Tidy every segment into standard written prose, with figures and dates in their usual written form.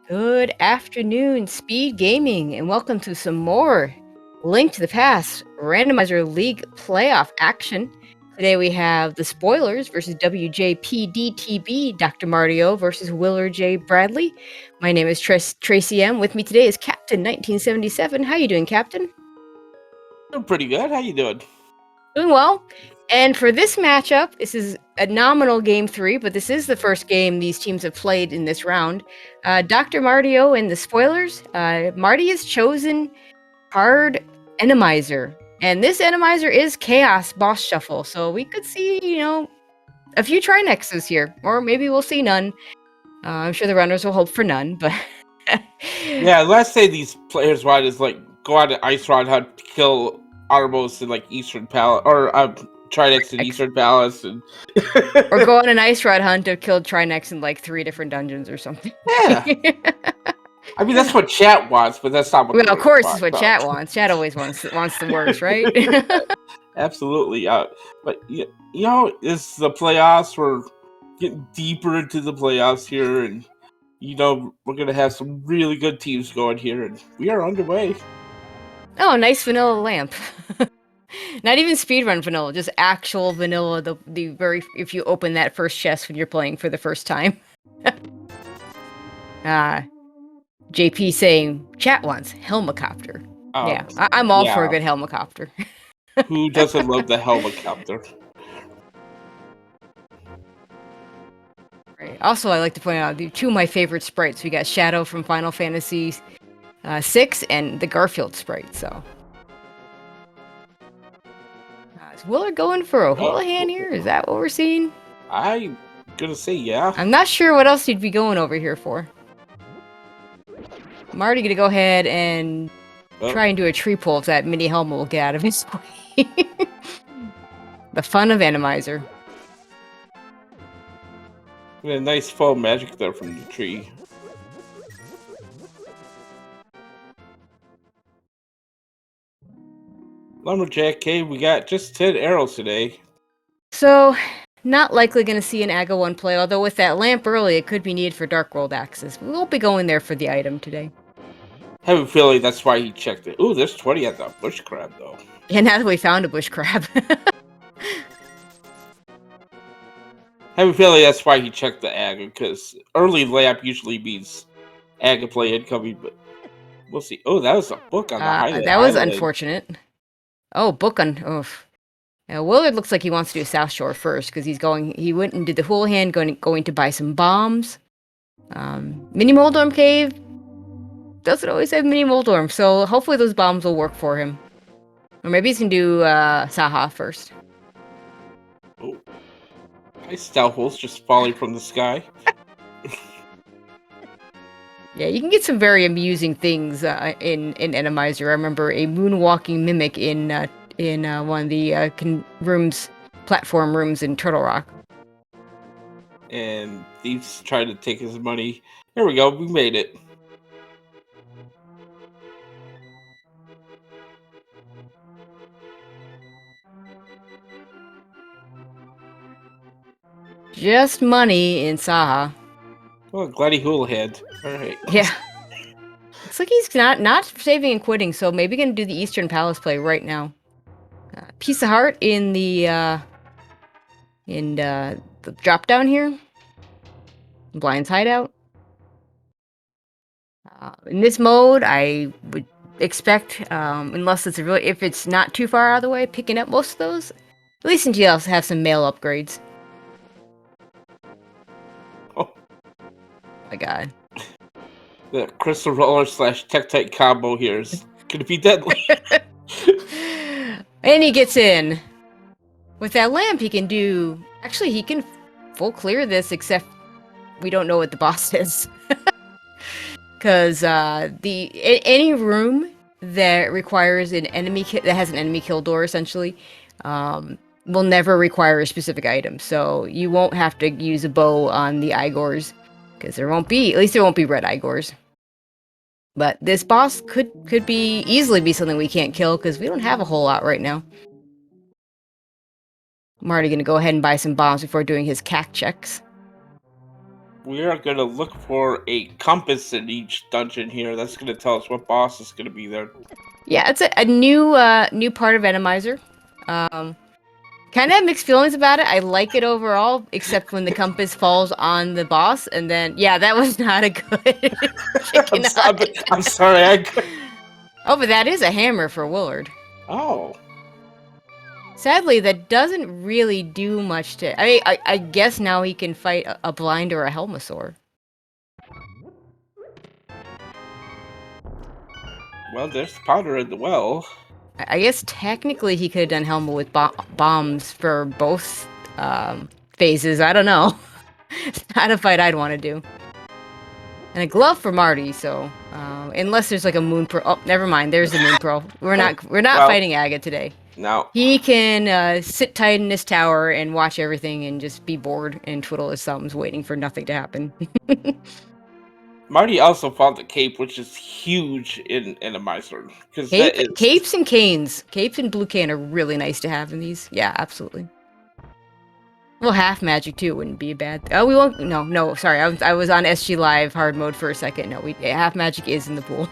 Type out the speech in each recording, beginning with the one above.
Good afternoon, Speed Gaming, and welcome to some more Link to the Past Randomizer League playoff action. Today we have the Spoilers versus WJPDTB, Dr. Martio versus Willard J. Bradley. My name is Tracy M. With me today is Captain 1977. How you doing, Captain? I'm pretty good. How you doing? Doing well. And for this matchup, this is a nominal game 3, but this is the first game these teams have played in this round. Dr. Martio and the Spoilers. Marty has chosen Hard Randomizer. And this Randomizer is Chaos Boss Shuffle, so we could see, a few trinexes here. Or maybe we'll see none. I'm sure the runners will hope for none, but... Yeah, let's say these players wanted to go on an ice rod hunt to kill Arbos in Eastern Palace, or Trinax in Eastern Palace, and or go on an ice rod hunt to kill Trinax in 3 different dungeons or something. Yeah. I mean, that's what chat wants, but that's not what. Well, of course, it's what chat wants. Chat always wants the worst, right? Absolutely. But it's the playoffs. We're getting deeper into the playoffs here, and we're gonna have some really good teams going here, and we are underway. Oh, nice vanilla lamp. Not even speedrun vanilla, just actual vanilla. The very if you open that first chest when you're playing for the first time. JP saying chat wants helicopter. Yeah, I'm all for a good helicopter. Who doesn't love the helicopter? Right. Also, I like to point out two of my favorite sprites. We got Shadow from Final Fantasy VI and the Garfield sprite. So, is Willard going for a Houlihan here? Is that what we're seeing? I'm gonna say yeah. I'm not sure what else he'd be going over here for. I'm already gonna go ahead and try and do a tree pull if that mini helmet will get out of his way. The fun of Randomizer. A nice fall magic there from the tree. Lumberjack Cave, we got just 10 arrows today. So, not likely going to see an AGA 1 play, although with that lamp early, it could be needed for Dark World axes. We won't be going there for the item today. I have a feeling that's why he checked it. Ooh, there's 20 at the bush crab, though. Yeah, now that we found a bush crab. I have a feeling that's why he checked the AGA, because early lamp usually means AGA play incoming, but we'll see. Oh, that was a book on the highlight. That was unfortunate. Oh, book on... Oof. Now, Willard looks like he wants to do South Shore first, because he went and did the Houlihan, going to buy some bombs. Mini Moldorm Cave doesn't always have Mini Moldorm, so hopefully those bombs will work for him. Or maybe he's going to do Saha first. Oh. Nice Stalholes just falling from the sky. Yeah, you can get some very amusing things in Randomizer. I remember a moonwalking mimic in one of the platform rooms in Turtle Rock. And thieves trying to take his money. Here we go, we made it. Just money in Saha. Oh, glad he Houlihan. Alright. Yeah. Looks like he's not saving and quitting, so maybe gonna do the Eastern Palace play right now. Piece of heart in the drop down here. Blind's hideout. In this mode, I would expect, unless if it's not too far out of the way, picking up most of those. At least until you also have some mail upgrades. Oh my god. The Crystal Roller / Tektite combo here is gonna be deadly. And he gets in. With that lamp, he can do... Actually, he can full clear this, except we don't know what the boss is. Because any room that requires an enemy that has an enemy kill door, essentially, will never require a specific item. So you won't have to use a bow on the Igors, because there won't be red Igors. But this boss could easily be something we can't kill, because we don't have a whole lot right now. I'm already going to go ahead and buy some bombs before doing his CAC checks. we are going to look for a compass in each dungeon here. That's going to tell us what boss is going to be there. Yeah, it's a new new part of Randomizer. Kind of have mixed feelings about it. I like it overall, except when the compass falls on the boss, and then yeah, that was not a good chicken I'm sorry. Oh, but that is a hammer for Willard. Oh. Sadly, that doesn't really do much to... I guess now he can fight a blind or a Helmasaur. Well, there's powder in the well. I guess technically he could have done Helma with bombs for both phases. I don't know. It's not a fight I'd want to do. And a glove for Marty, so... unless there's like a Moon Pro... Oh, never mind. There's a Moon Pro. We're not fighting Aga today. No. He can sit tight in this tower and watch everything and just be bored and twiddle his thumbs waiting for nothing to happen. Marty also found the cape, which is huge in a Miser. Capes and canes. Capes and blue cane are really nice to have in these. Yeah, absolutely. Well, half magic too wouldn't be a bad. Oh, we won't. No. Sorry, I was on SG Live hard mode for a second. No, half magic is in the pool.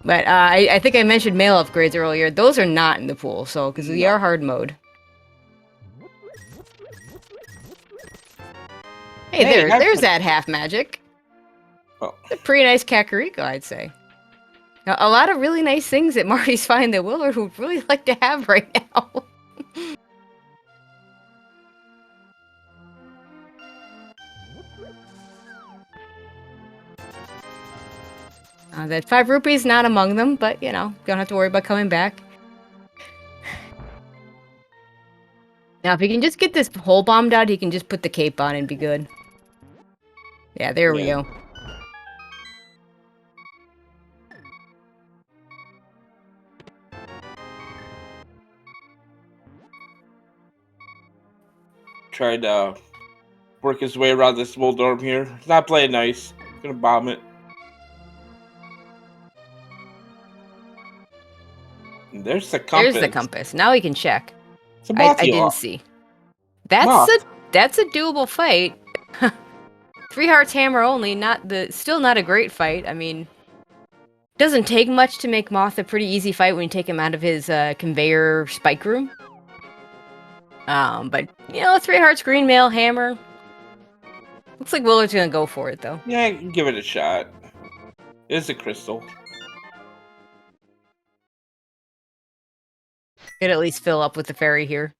But I think I mentioned male upgrades earlier. Those are not in the pool, so because we are hard mode. Hey, there's that half magic. Well, it's a pretty nice Kakariko, I'd say. Now, a lot of really nice things that Marty's finding that Willard would really like to have right now. That 5 rupees not among them, but you know, don't have to worry about coming back. Now, if he can just get this hole bombed out, he can just put the cape on and be good. Yeah, there we go. Tried to work his way around this small dorm here. He's not playing nice. Gonna bomb it. And there's the compass. There's the compass. Now we can check. It's a I didn't see. That's a doable fight. 3 hearts hammer only, still not a great fight. I mean, doesn't take much to make Moth a pretty easy fight when you take him out of his conveyor spike room. But you know, 3 hearts green mail hammer. Looks like Willard's gonna go for it though. Yeah, give it a shot. It's a crystal. Could at least fill up with the fairy here.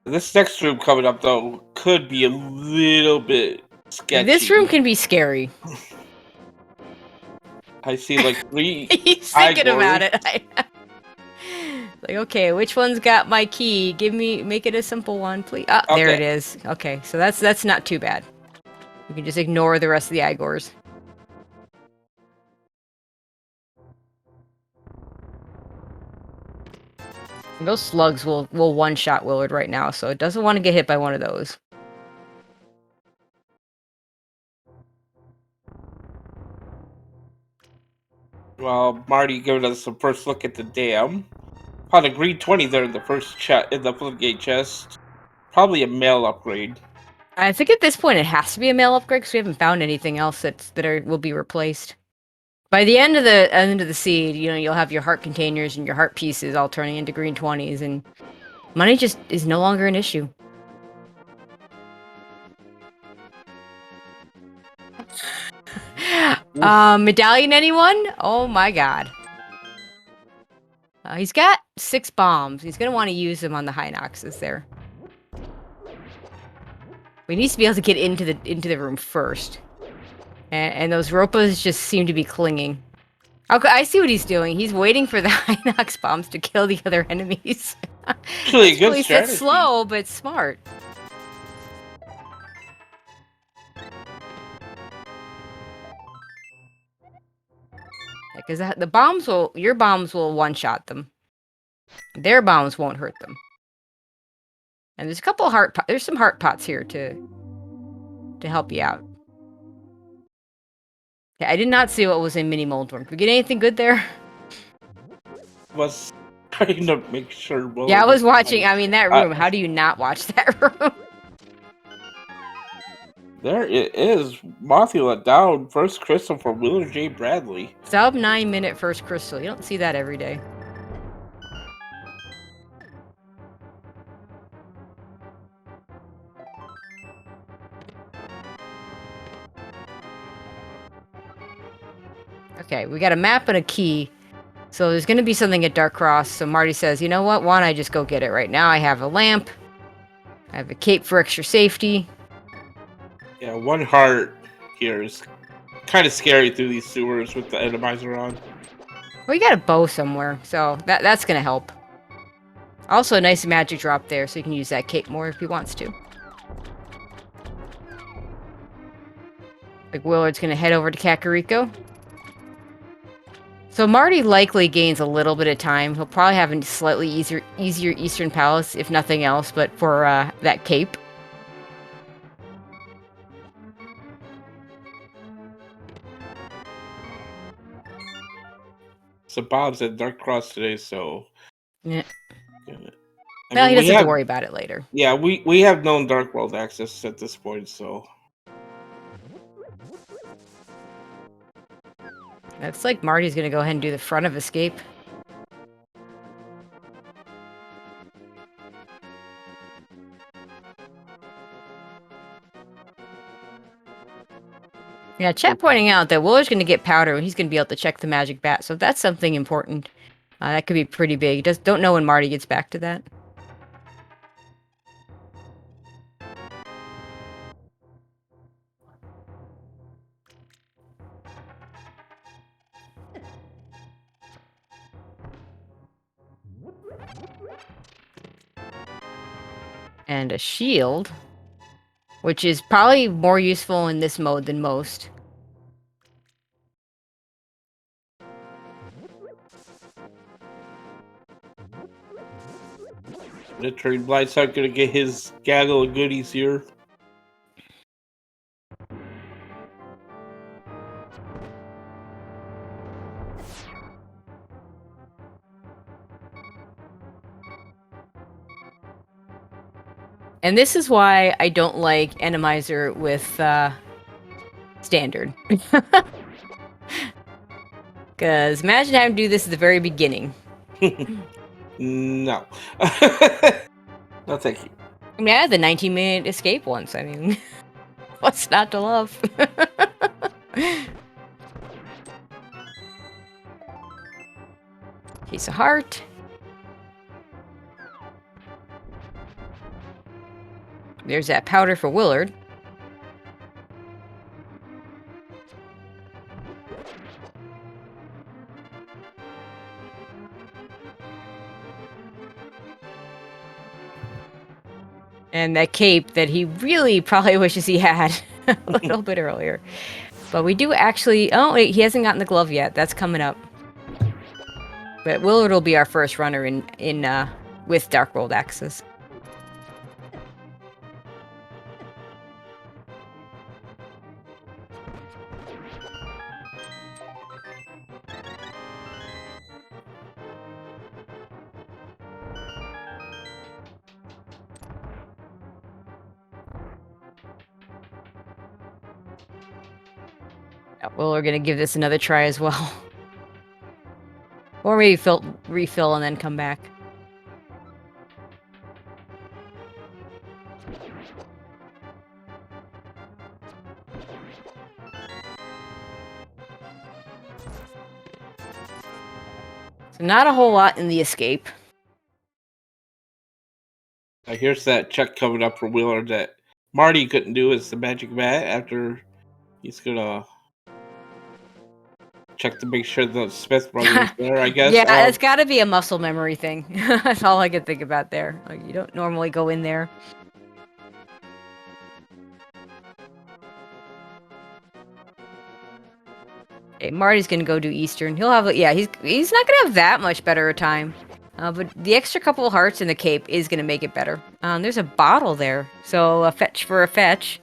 This next room coming up, though, could be a little bit sketchy. This room can be scary. I see, like, 3 He's thinking about it. Like, okay, which one's got my key? Make it a simple one, please. Ah, okay. There it is. Okay, so that's not too bad. You can just ignore the rest of the Igors. And those slugs will one-shot Willard right now, so it doesn't want to get hit by one of those. Well, Marty giving us the first look at the dam. Found a green 20 there in the first floodgate chest. Probably a male upgrade. I think at this point it has to be a male upgrade because we haven't found anything else will be replaced. By the end of the seed, you know, you'll have your heart containers and your heart pieces all turning into green 20s, and money just is no longer an issue. Medallion, anyone? Oh my god. He's got 6 bombs. He's gonna want to use them on the Hinoxes there. We need to be able to get into the room first. And those Ropas just seem to be clinging. Okay, I see what he's doing. He's waiting for the Hinox bombs to kill the other enemies. Actually, a good strategy. It's slow, but smart. Because your bombs will one-shot them. Their bombs won't hurt them. And there's a couple there's some heart pots here to help you out. Yeah, I did not see what was in Mini Moldworm. Did we get anything good there? Was trying to make sure. Yeah, I was Willard watching. I mean, that room. How do you not watch that room? There it is. Mothula down. First crystal for Willard J. Bradley. Sub 9-minute first crystal. You don't see that every day. Okay, we got a map and a key. So there's going to be something at Dark Cross. So Marty says, you know what? Why don't I just go get it right now? I have a lamp. I have a cape for extra safety. Yeah, one heart here is kind of scary through these sewers with the Randomizer on. Well, you got a bow somewhere, so that's going to help. Also, a nice magic drop there, so you can use that cape more if he wants to. Like, Willard's going to head over to Kakariko. So Marty likely gains a little bit of time. He'll probably have a slightly easier Eastern Palace, if nothing else, but for that cape. So Bob's at Dark Cross today, so Yeah. I Well, mean, he doesn't have to worry about it later. Yeah, we have known Dark World access at this point, so. Looks like Marty's gonna go ahead and do the front of escape. Yeah, chat pointing out that Willard's gonna get powder and he's gonna be able to check the magic bat, so that's something important. That could be pretty big. Just don't know when Marty gets back to that. And a shield, which is probably more useful in this mode than most. Literally, Blight's not gonna get his gaggle of goodies here. And this is why I don't like Randomizer with standard. Because imagine having to do this at the very beginning. No. No, thank you. I mean, I had the 19-minute escape once. I mean, what's not to love? Piece of heart. There's that powder for Willard. And that cape that he really probably wishes he had a little bit earlier. But we do actually... Oh, wait, he hasn't gotten the glove yet. That's coming up. But Willard will be our first runner in with Dark World access. Well, we're gonna give this another try as well. Or maybe refill and then come back. So not a whole lot in the escape. Here's that check coming up for Willard that Marty couldn't do as the magic bat after he's gonna check to make sure the Smith brothers there, I guess. Yeah, it's got to be a muscle memory thing. That's all I could think about there. Like, you don't normally go in there. Okay, Marty's gonna go do Eastern. He'll have, yeah, he's not gonna have that much better a time. But the extra couple of hearts in the cape is gonna make it better. There's a bottle there, so a fetch for a fetch.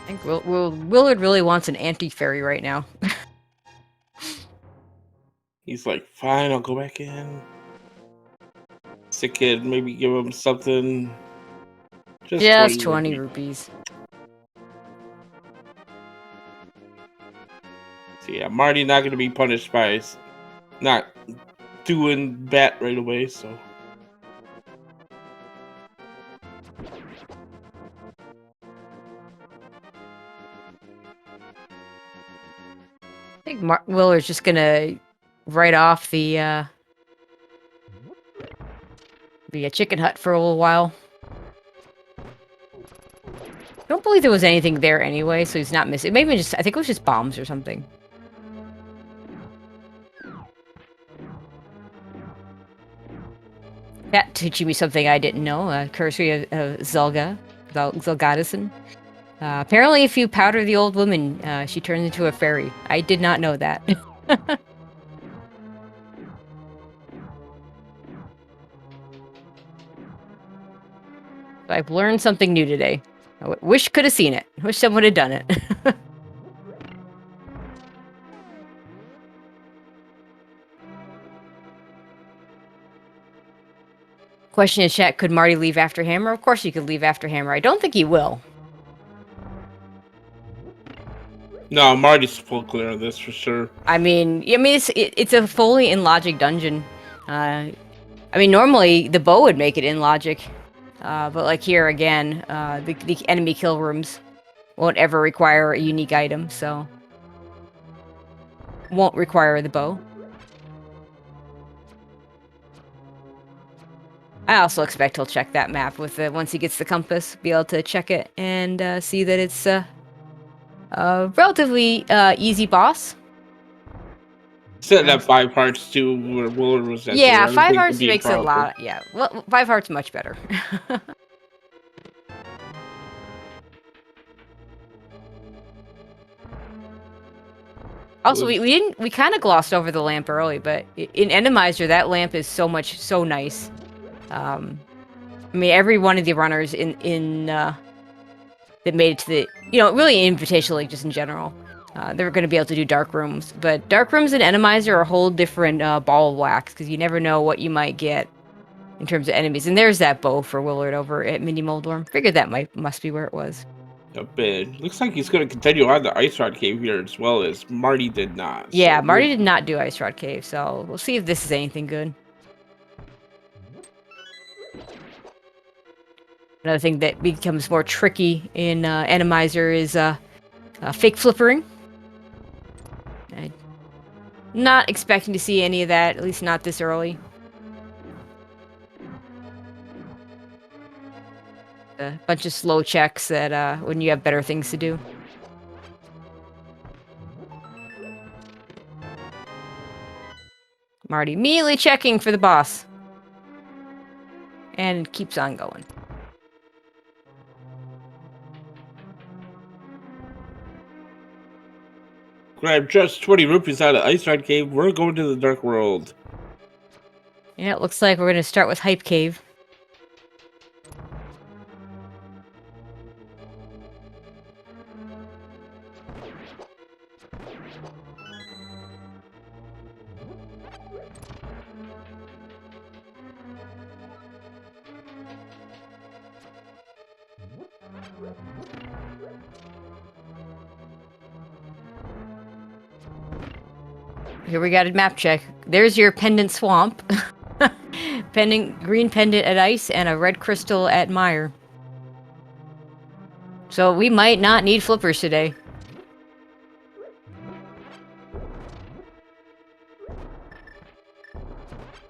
I think Willard really wants an anti-fairy right now. He's like, fine, I'll go back in. Sick kid, maybe give him something. Just 20 rupees. So yeah, Marty not going to be punished by not doing bat right away, so. I think Willard's just gonna write off the chicken hut for a little while. I don't believe there was anything there anyway, so he's not missing. Maybe I think it was just bombs or something. That teaching me something I didn't know. Cursory of Zelgadison. Apparently, if you powder the old woman, she turns into a fairy. I did not know that. I've learned something new today. I wish could have seen it. Wish someone had done it. Question in chat, could Marty leave after Hammer? Of course he could leave after Hammer. I don't think he will. No, Marty's full clear of this for sure. I mean, it's a fully in logic dungeon. I mean, normally the bow would make it in logic, but like here again, the enemy kill rooms won't ever require a unique item, so won't require the bow. I also expect he'll check that map with once he gets the compass, be able to check it and see that it's a relatively easy boss. Set that 5 hearts too, where Willard was at. Yeah, 5 hearts makes it a lot. Yeah, well, 5 hearts much better. Also, we kind of glossed over the lamp early, but in Randomizer, that lamp is so nice. I mean, every one of the runners that made it to the, really Invitational League just in general, they're going to be able to do dark rooms. But dark rooms in Randomizer are a whole different ball of wax, because you never know what you might get in terms of enemies. And there's that bow for Willard over at Mini Moldworm. Figured that must be where it was. A bit. Looks like he's going to continue on the Ice Rod Cave here as well as Marty did not. Yeah, so Marty did not do Ice Rod Cave, so we'll see if this is anything good. Another thing that becomes more tricky in Randomizer is fake flippering. I'm not expecting to see any of that, at least not this early. A bunch of slow checks that when you have better things to do. Marty immediately checking for the boss. And keeps on going. Grab just 20 rupees out of Ice Rod Cave. We're going to the Dark World. Yeah, it looks like we're going to start with Hype Cave. Here we got a map check. There's your pendant swamp. Green pendant at Ice and a red crystal at Mire. So we might not need flippers today.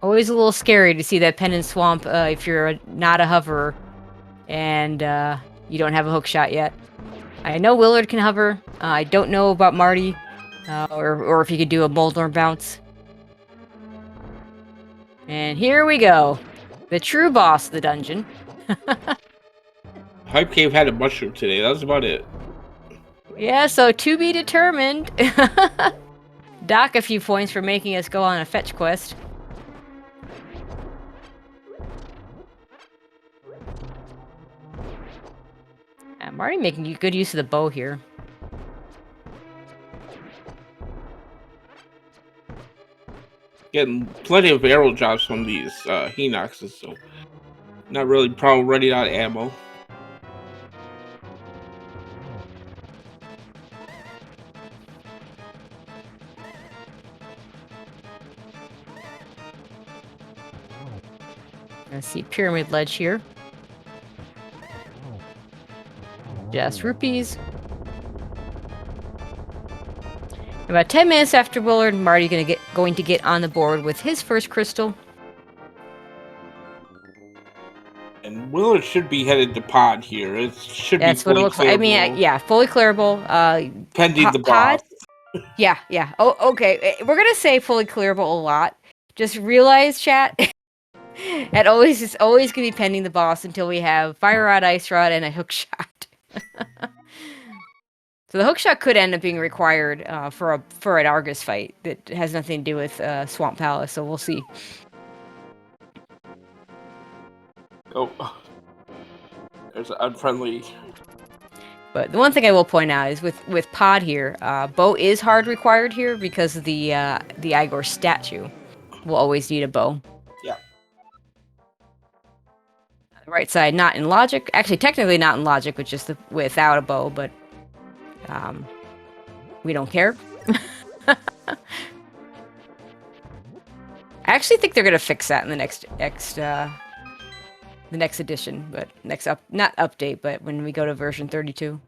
Always a little scary to see that pendant swamp if you're not a hoverer and you don't have a hookshot yet. I know Willard can hover. I don't know about Marty. Or if you could do a Moldorm bounce. And here we go. The true boss of the dungeon. Hype Cave had a mushroom today. That was about it. Yeah, so to be determined. Dock a few points for making us go on a fetch quest. I'm already making good use of the bow here. Getting plenty of arrow drops from these Hinoxes, so not really probably running out of ammo. Let's see, pyramid ledge here. Just rupees. About 10 minutes after Willard, Marty going to get on the board with his first crystal. And Willard should be headed to pod here. It should That's be what it fully looks like. I mean, clearable, yeah, fully clearable. pending the Pod? boss. Yeah. Oh, okay. We're gonna say fully clearable a lot. Just realize, chat, it's always gonna be pending the boss until we have Fire Rod, Ice Rod, and a Hookshot. So the Hookshot could end up being required for an Argus fight that has nothing to do with Swamp Palace. So we'll see. Oh, there's an unfriendly. But the one thing I will point out is with Pod here, bow is hard required here because of the Igor statue. We'll always need a bow. Yeah. The right side, not in logic. Actually, technically not in logic, which is without a bow, but we don't care. I actually think they're gonna fix that in the next edition, but not update, but when we go to version 32.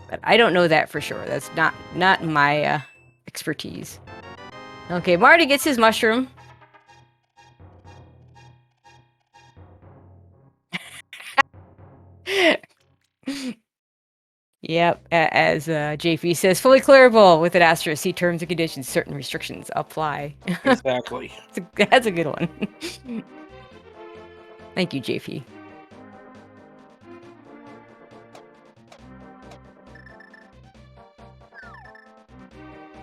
But I don't know that for sure. That's not my expertise. Okay, Marty gets his mushroom. Yep, as JP says, fully clearable with an asterisk. See terms and conditions. Certain restrictions apply. Exactly. That's a good one. Thank you, JP.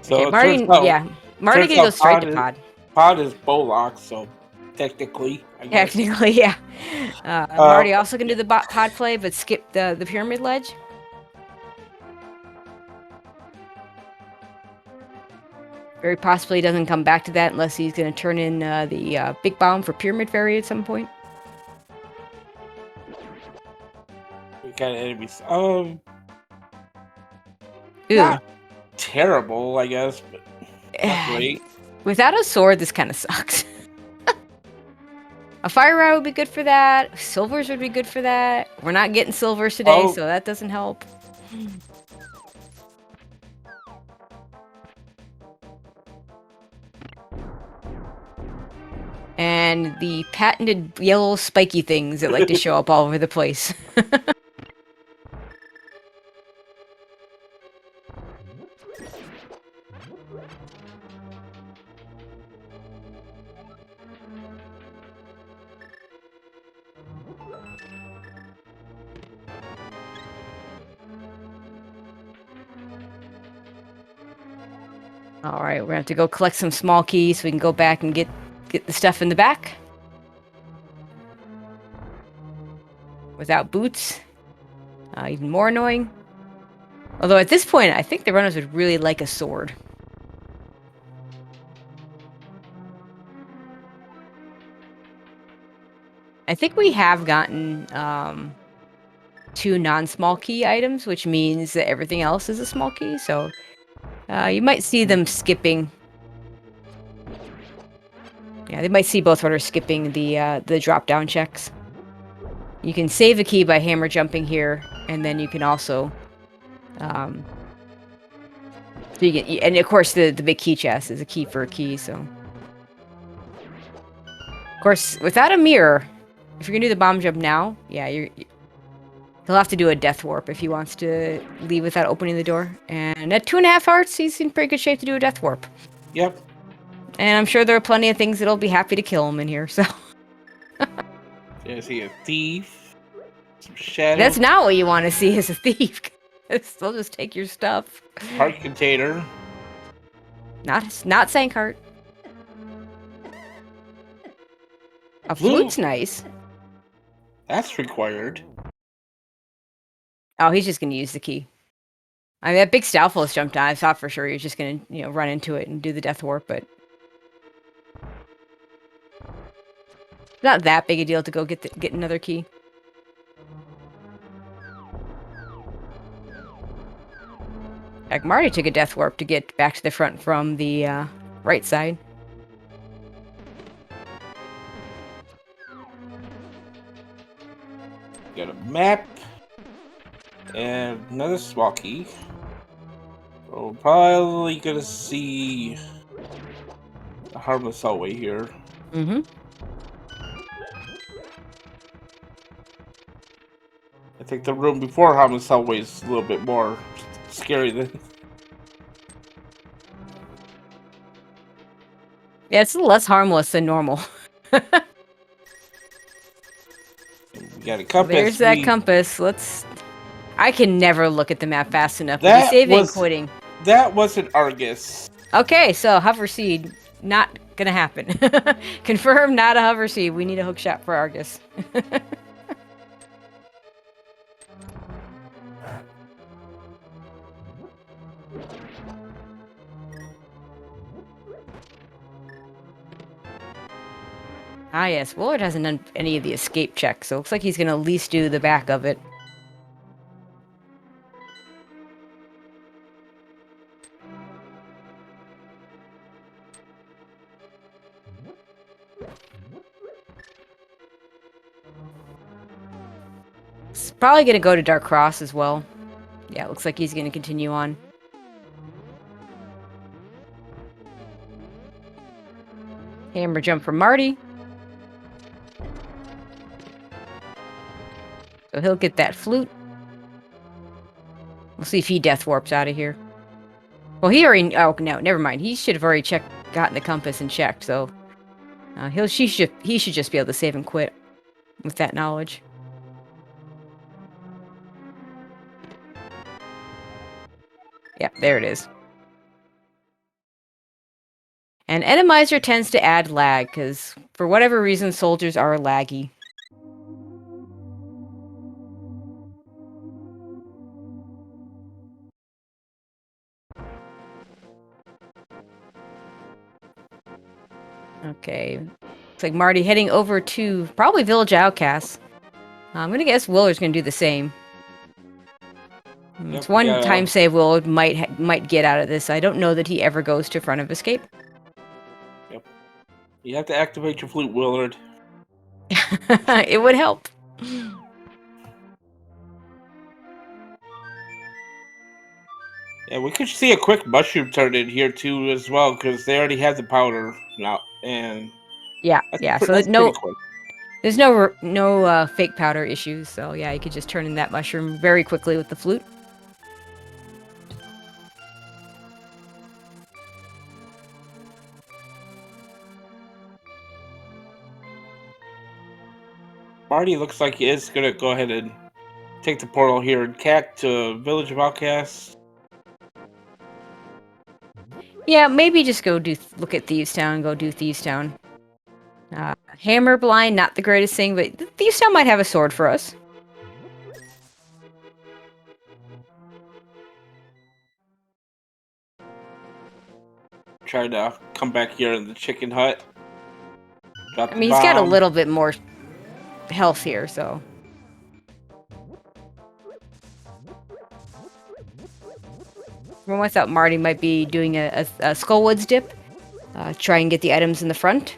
So okay, Marty, Marty can go straight to Pod. Pod is bow locked, so technically, I guess. Technically, yeah. Marty also can do the Pod play, but skip the pyramid ledge. Very possibly doesn't come back to that unless he's going to turn in the big bomb for Pyramid Fairy at some point. We got enemies. Not terrible, I guess, but not great. Without a sword, this kind of sucks. A fire rod would be good for that. Silvers would be good for that. We're not getting silvers today, so that doesn't help. And the patented yellow spiky things that like to show up all over the place. All right, we're gonna have to go collect some small keys so we can go back and get the stuff in the back. Without boots. Even more annoying. Although at this point, I think the runners would really like a sword. I think we have gotten 2 non-small key items, which means that everything else is a small key, so you might see them skipping. Yeah, they might see both runners skipping the drop-down checks. You can save a key by hammer jumping here, and then you can also, so you get, and of course the big key chest is a key for a key. So, of course, without a mirror, if you're gonna do the bomb jump now, yeah, he'll have to do a death warp if he wants to leave without opening the door. And at 2.5 hearts, he's in pretty good shape to do a death warp. Yep. And I'm sure there are plenty of things that'll be happy to kill him in here, so. Is he a thief? Some shadow? That's not what you want to see as a thief. They'll just take your stuff. Heart container. Not sank heart. A flute's nice. That's required. Oh, he's just gonna use the key. I mean, that big Stalfos jumped on. I thought for sure he was just gonna, run into it and do the death warp, but not that big a deal to go get another key. Like Marty took a death warp to get back to the front from the right side. Got a map and another small key. So probably gonna see a harmless hallway here. Mm-hmm. I think the room before harmless hallway is a little bit more scary than. Yeah, it's a little less harmless than normal. We got a compass. There's that compass. I can never look at the map fast enough. We'll be That saving and was quitting. that was an Argus. Okay, so hover seed, not gonna happen. Confirm, not a hover seed. We need a hook shot for Argus. Ah, yes. Willard hasn't done any of the escape checks, so it looks like he's gonna at least do the back of it. He's probably gonna go to Dark Cross as well. Yeah, it looks like he's gonna continue on. Hammer jump from Marty. So he'll get that flute. We'll see if he death warps out of here. Well, he already... Oh, no, never mind. He should have already gotten the compass and checked, so... he should just be able to save and quit with that knowledge. Yeah, there it is. And Randomizer tends to add lag, because for whatever reason, soldiers are laggy. Okay. Looks like Marty heading over to probably Village Outcasts. I'm gonna guess Willard's gonna do the same. It's one time save Willard might get out of this. I don't know that he ever goes to front of escape. Yep. You have to activate your flute, Willard. It would help. Yeah, we could see a quick mushroom turn in here too as well, because they already have the powder now, and yeah. So that's no, pretty quick. there's no fake powder issues. So yeah, you could just turn in that mushroom very quickly with the flute. Marty looks like he is gonna go ahead and take the portal here and cack to Village of Outcasts. Yeah, maybe just go look at Thieves Town. Go do Thieves Town. Hammer blind, not the greatest thing, but Thieves Town might have a sword for us. Try to come back here in the chicken hut. I mean, he's got a little bit more health here, so. I thought Marty might be doing a Skullwoods dip. Try and get the items in the front.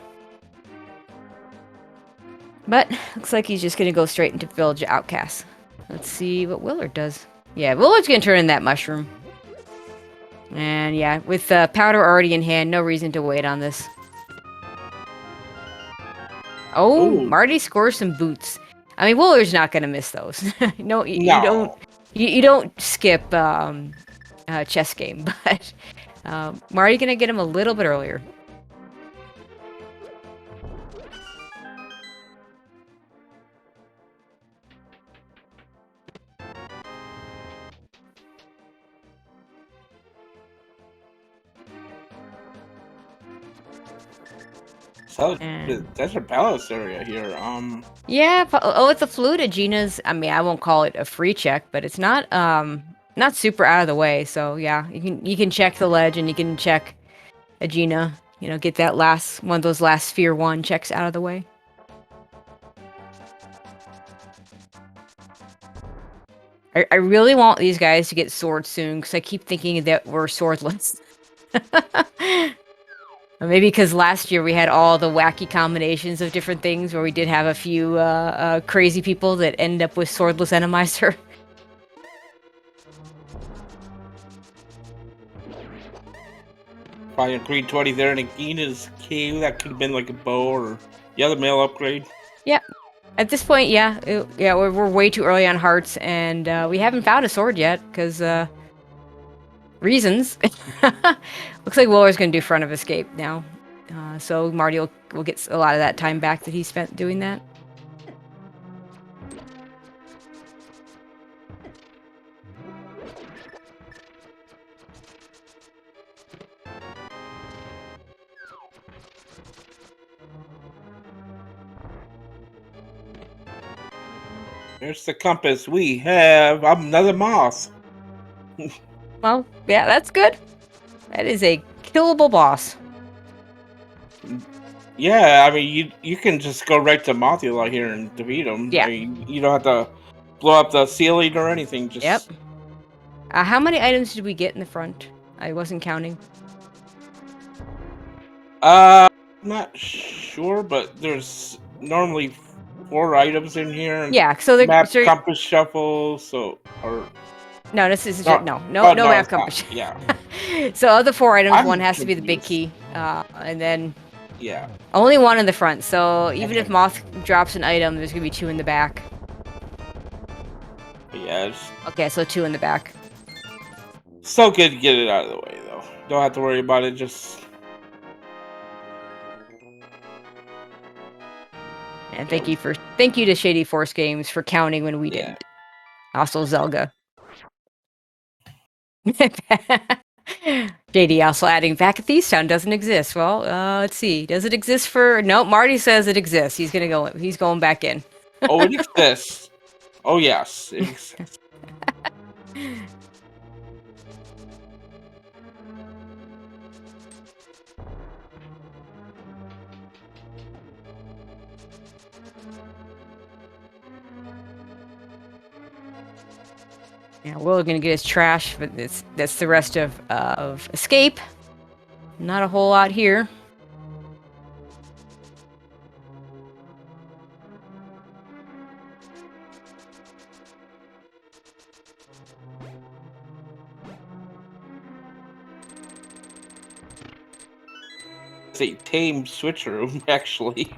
But looks like he's just going to go straight into Village Outcasts. Let's see what Willard does. Yeah, Willard's going to turn in that mushroom. And yeah, with powder already in hand, no reason to wait on this. Oh, ooh. Marty scores some boots. I mean, Willard's not going to miss those. No, you don't. You don't skip chess game, but Marty going to get him a little bit earlier. So the And Desert Palace area here. yeah, with the flute, Agina's. I mean, I won't call it a free check, but it's not super out of the way. So yeah, you can check the ledge and you can check Agina. You know, get that last one of those last Sphere 1 checks out of the way. I really want these guys to get swords soon because I keep thinking that we're swordless. Or maybe because last year we had all the wacky combinations of different things where we did have a few crazy people that end up with swordless Randomizer. Probably a green 20 there, and Agina's cave. That could have been like a bow or the other male upgrade. Yeah. At this point, yeah, we're way too early on hearts, and we haven't found a sword yet because reasons. Looks like Willer's gonna do front of escape now, so Marty will get a lot of that time back that he spent doing that. There's the compass. We have another moth. Well, yeah, that's good. That is a killable boss. Yeah, I mean, you can just go right to Mothula here and defeat him. Yeah. I mean, you don't have to blow up the ceiling or anything. Just Yep. How many items did we get in the front? I wasn't counting. I'm not sure, but there's normally 4 items in here. And Yeah, so map, compass, shuffle. no, this is no, no no, map it's not. compass. Yeah, So of the 4 items, I'm one has to be the big confused. key, and then Yeah, only one in the front. So even Okay. if Moth drops an item, there's gonna be 2 in the back. but yeah, it's Okay, so 2 in the back. so good to get it out of the way, though. Don't have to worry about it. Just And thank you to Shady Force Games for counting when we yeah. didn't. Also Zelga. JD also adding back at Thiestown doesn't exist. Well, let's see. Does it exist for? Nope. Marty says it exists. He's gonna go. He's going back in. Oh, it exists. Oh yes, it exists. Yeah, Will's gonna get his trash, but that's the rest of Escape. Not a whole lot here. It's a tame switch room, actually.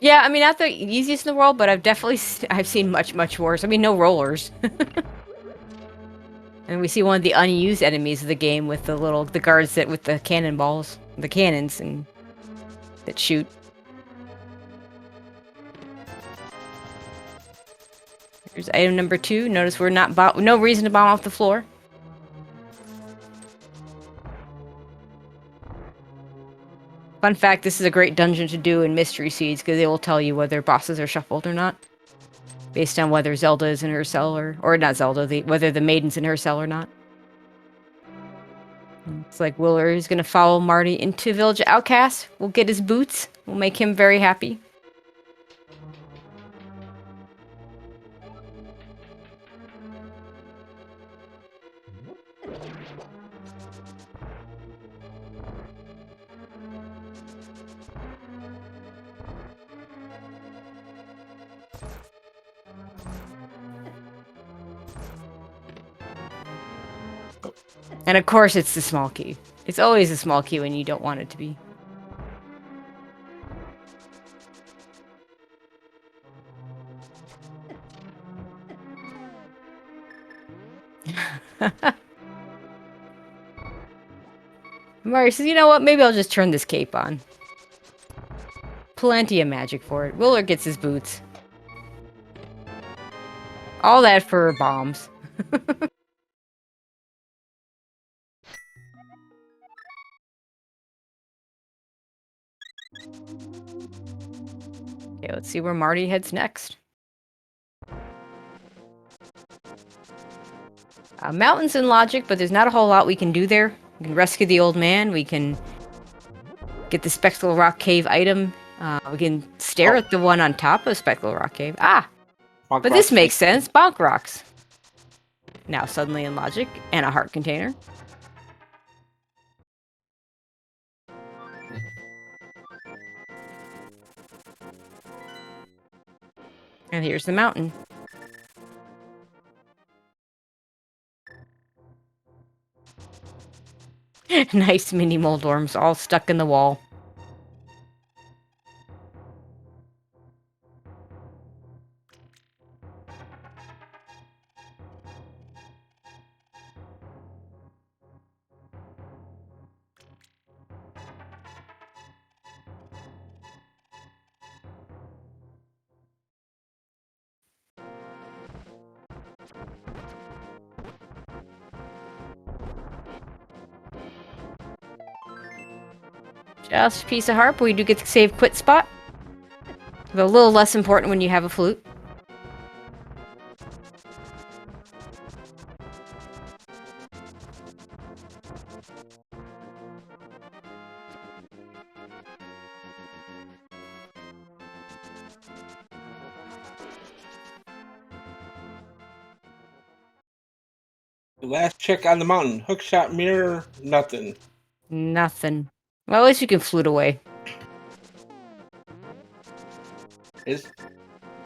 Yeah, I mean, not the easiest in the world, but I've seen much worse. I mean, no rollers. And we see one of the unused enemies of the game with the guards that with the cannonballs, the cannons, and that shoot. Here's item number 2. Notice we're not no reason to bomb off the floor. Fun fact: this is a great dungeon to do in Mystery Seeds because they will tell you whether bosses are shuffled or not, based on whether Zelda is in her cell or not Zelda, whether the maiden's in her cell or not. It's like Willer is gonna follow Marty into Village Outcast. We'll get his boots. We'll make him very happy. And of course, it's the small key. It's always a small key when you don't want it to be. Mario says, you know what? Maybe I'll just turn this cape on. Plenty of magic for it. Willer gets his boots. All that for bombs. Okay, let's see where Marty heads next. Mountains in logic, but there's not a whole lot we can do there. We can rescue the old man. We can get the Spectral Rock Cave item. We can stare at the one on top of Spectral Rock Cave. Ah! Bonk But this rocks. makes sense. Bonk rocks. Now suddenly in logic. And a heart container. And here's the mountain. Nice mini Moldorms all stuck in the wall. Just a piece of harp, but we do get the save quit spot. But a little less important when you have a flute. Last check on the mountain. Hookshot, Mire, nothing. Nothing. Well, at least you can flute away.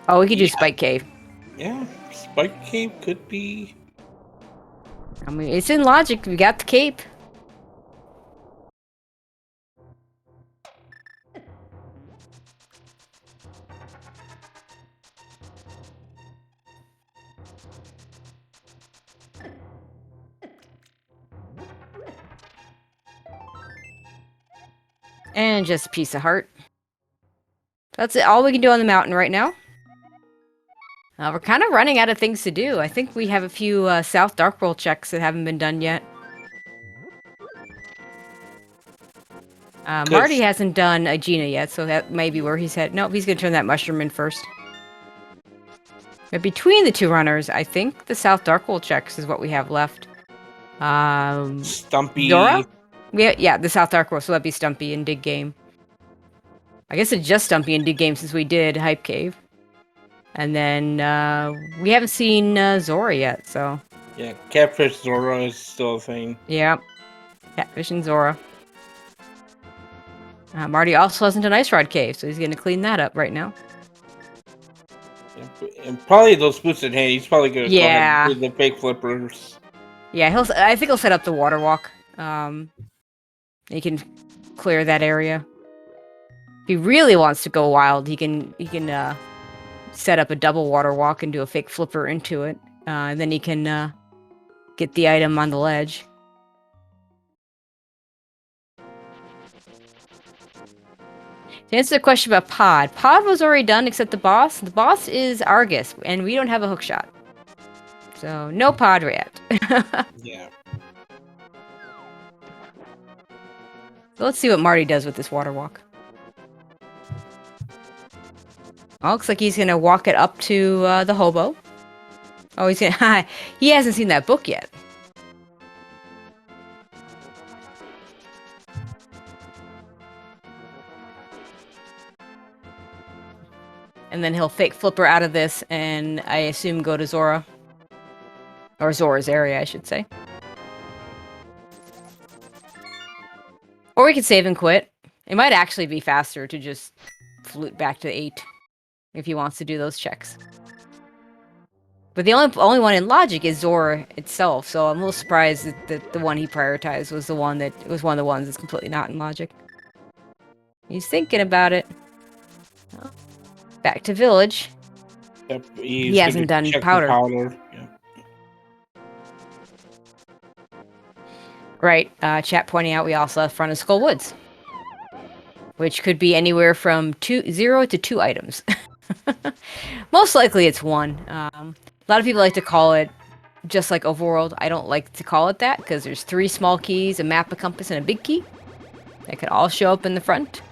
Oh, we could do Spike Cave. Yeah, Spike Cave could be. I mean, it's in logic. We got the cape. And just a piece of heart. That's it. All we can do on the mountain right now. We're kind of running out of things to do. I think we have a few South Dark World checks that haven't been done yet. Marty hasn't done Aegina yet, so that may be where he's headed. Nope, he's going to turn that mushroom in first. But between the two runners, I think the South Dark World checks is what we have left. Stumpy. Dora? Yeah, the South Dark World, so that'd be Stumpy and Dig Game. I guess it's just Stumpy and Dig Game since we did Hype Cave. And then we haven't seen Zora yet, so... Yeah, Catfish Zora is still a thing. Yeah, Catfish and Zora. Marty also hasn't done Ice Rod Cave, so he's going to clean that up right now. Yeah, and probably those boots in hand, he's probably going to go ahead and do the fake flippers. Yeah, I think he'll set up the water walk. He can clear that area. If he really wants to go wild, he can set up a double water walk and do a fake flipper into it. And then he can get the item on the ledge. To answer the question about Pod, Pod was already done except the boss. The boss is Argus, and we don't have a hookshot. So, no Pod yet. Yeah. So let's see what Marty does with this water walk. Oh, looks like he's gonna walk it up to the hobo. Oh, he's gonna... he hasn't seen that book yet. And then he'll fake flipper out of this and I assume go to Zora. Or Zora's area, I should say. Or we could save and quit. It might actually be faster to just flute back to 8 if he wants to do those checks. But the only one in logic is Zora itself, so I'm a little surprised that the one he prioritized was one of the ones that's completely not in logic. He's thinking about it. Oh. Back to village. Yep, he hasn't done powder. Yeah. Right, chat pointing out we also have Front of Skull Woods. Which could be anywhere from 0 to 2 items. Most likely it's 1. A lot of people like to call it just like Overworld. I don't like to call it that because there's 3 small keys, a map, a compass, and a big key. That could all show up in the front.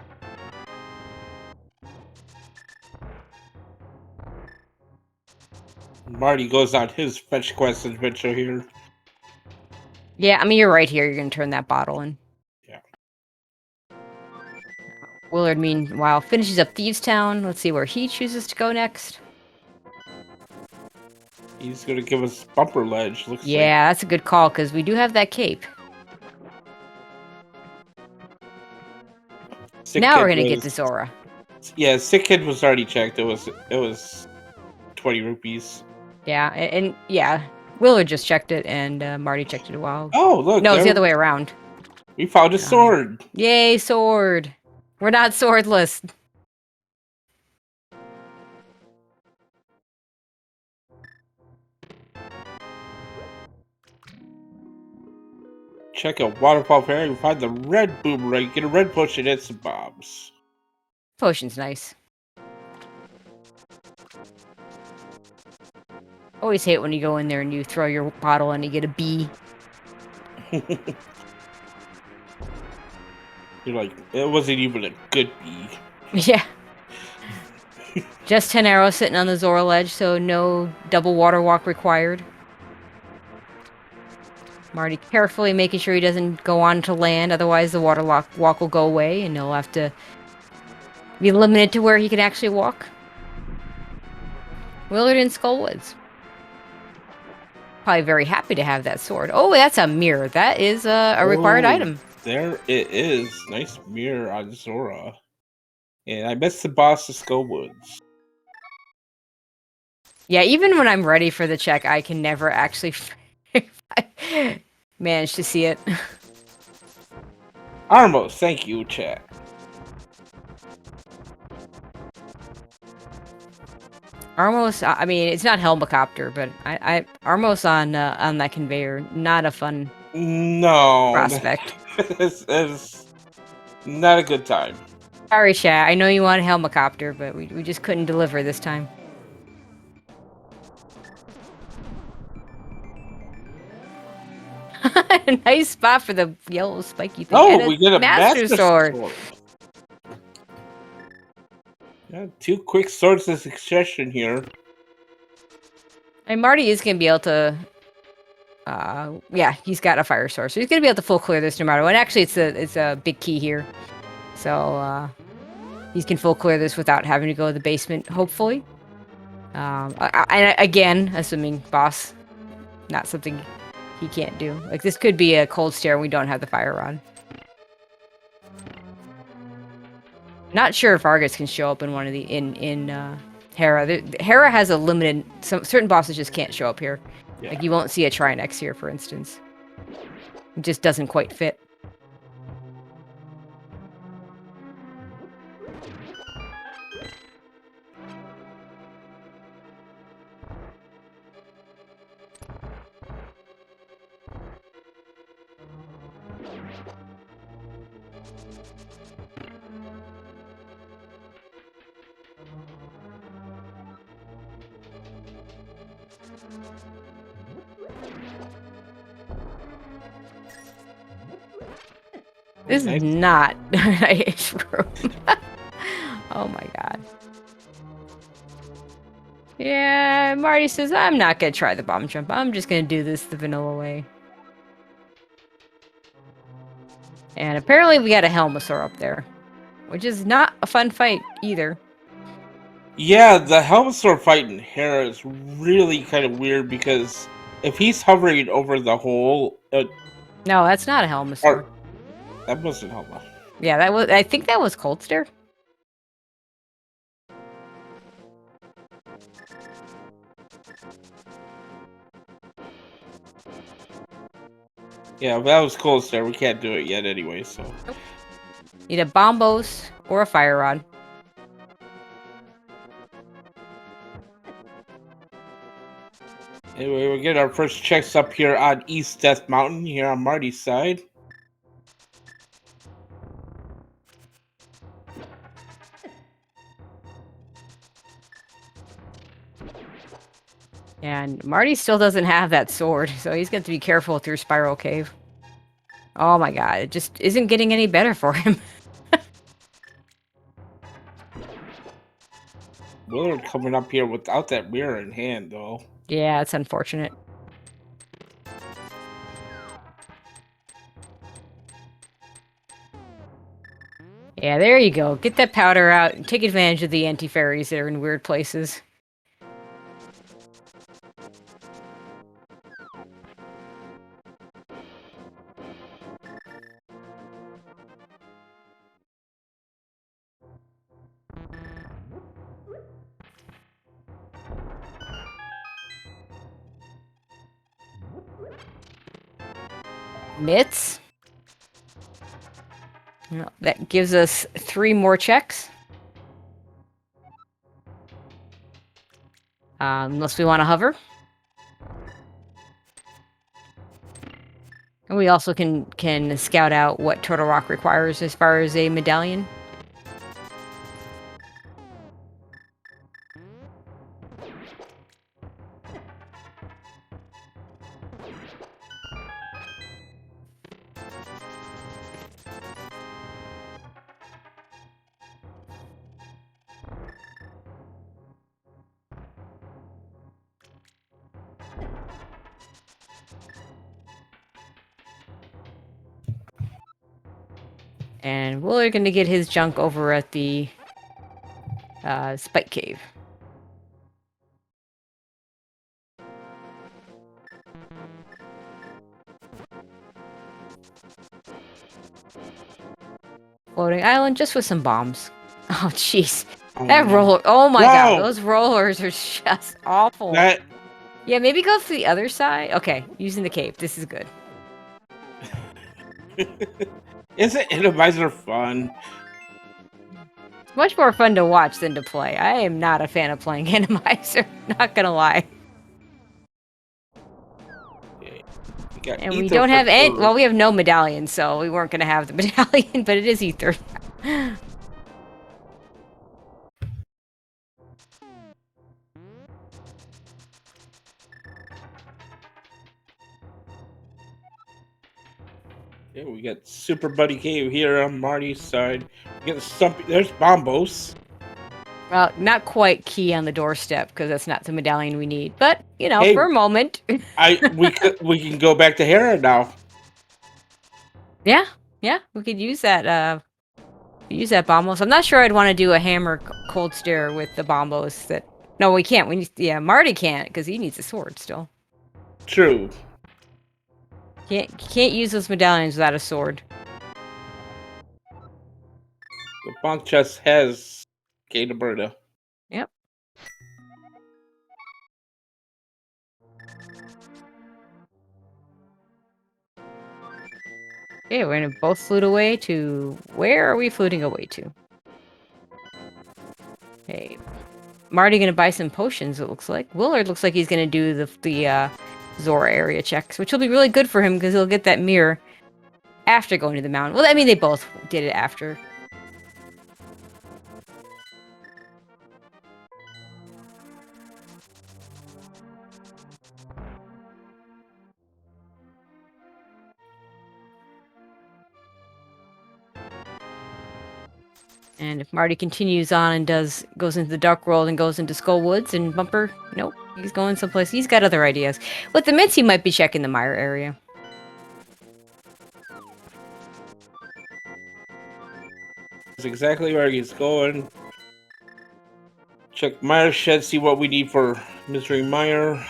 Marty goes on his fetch quest adventure here. Yeah, I mean, you're right here. You're going to turn that bottle in. Yeah. Willard, meanwhile, finishes up Thieves Town. Let's see where he chooses to go next. He's going to give us Bumper Ledge, looks like. Yeah, that's a good call, because we do have that cape. Now we're going to get the Zora. Yeah, Sick Kid was already checked. It was 20 rupees. Yeah, and yeah, Willard just checked it, and Marty checked it a while. Oh, look. No, it's the other way around. We found a sword. Yay, sword. We're not swordless. Check out Waterfall Fair and find the red boomerang. Get a red potion and some bombs. Potion's nice. Always hate when you go in there and you throw your bottle and you get a B. You're like, it wasn't even a good B. Yeah. Just 10 arrows sitting on the Zora ledge, so no double water walk required. Marty carefully making sure he doesn't go on to land, otherwise the water walk will go away and he'll have to be limited to where he can actually walk. Willard in Skullwoods. Probably very happy to have that sword. Oh, that's a mirror. That is a required item. There it is. Nice mirror on Zora. And I missed the boss of Skullwoods. Yeah, even when I'm ready for the check, I can never actually manage to see it. Armos, thank you, chat. Armos, I mean, it's not Helmicopter, but Armos on that conveyor, not a fun prospect. it's not a good time. Sorry, chat. I know you want Helmicopter, but we just couldn't deliver this time. Nice spot for the yellow spiky thing. Oh, we get a Master Sword. Yeah, 2 quick swords in succession here. And Marty is going to be able to... yeah, he's got a fire sword, so he's going to be able to full clear this no matter what. And actually, it's a big key here. So, he can full clear this without having to go to the basement, hopefully. And again, assuming boss, not something he can't do. Like, this could be a cold stare and we don't have the fire rod. Not sure if Argus can show up in one of the in Hera. Hera has a limited. Certain bosses just can't show up here. Yeah. Like you won't see a trinax here, for instance. It just doesn't quite fit. This is not a nice room. Oh my god. Yeah, Marty says, I'm not going to try the bomb jump. I'm just going to do this the vanilla way. And apparently we got a Helmasaur up there, which is not a fun fight either. Yeah, the Helmasaur fight in Hera is really kind of weird because if he's hovering over the hole... no, that's not a Helmasaur. That wasn't Helma. Yeah, that was. I think that was Cold Stare. Yeah, that was Cold Stare. We can't do it yet anyway, so... Nope. Need a Bombos or a Fire Rod. Anyway, we'll get our first checks up here on East Death Mountain, here on Marty's side. And Marty still doesn't have that sword, so he's got to be careful through Spiral Cave. Oh my god, it just isn't getting any better for him. Willard coming up here without that mirror in hand, though. Yeah, it's unfortunate. Yeah, there you go. Get that powder out and take advantage of the anti-fairies that are in weird places. Mitts. Well, that gives us 3 more checks. Unless we want to hover. And we also can scout out what Turtle Rock requires as far as a medallion. And we're going to get his junk over at the Spike Cave. Floating island just with some bombs. Oh, jeez. That roller. Oh my god, those rollers are just awful. Yeah, maybe go to the other side. Okay, using the cave. This is good. Isn't Randomizer fun? It's much more fun to watch than to play. I am not a fan of playing Randomizer. Not gonna lie. Okay. And we don't have any. Well, we have no medallion, so we weren't gonna have the medallion, but it is ether. Yeah, we got Super Buddy Cave here on Marty's side. We got something. There's Bombos. Well, not quite key on the doorstep because that's not the medallion we need. But you know, for a moment, we can go back to Hera now. Yeah, we could use that. Use that bombos. I'm not sure I'd want to do a hammer cold stare with the bombos. That no, we can't. We need, Marty can't because he needs a sword still. True. Can't use those medallions without a sword. The bunk chest has Kate Alberta. Yep. Okay, we're gonna both float away to... Where are we floating away to? Okay. Marty gonna buy some potions, it looks like. Willard looks like he's gonna do the Zora area checks, which will be really good for him because he'll get that mirror after going to the mountain. Well, I mean, they both did it after. And if Marty continues on and goes into the Dark World and goes into Skull Woods and Bumper, nope, he's going someplace. He's got other ideas. With the Mitts, he might be checking the Mire area. That's exactly where he's going. Check Mire shed, see what we need for Mystery Mire.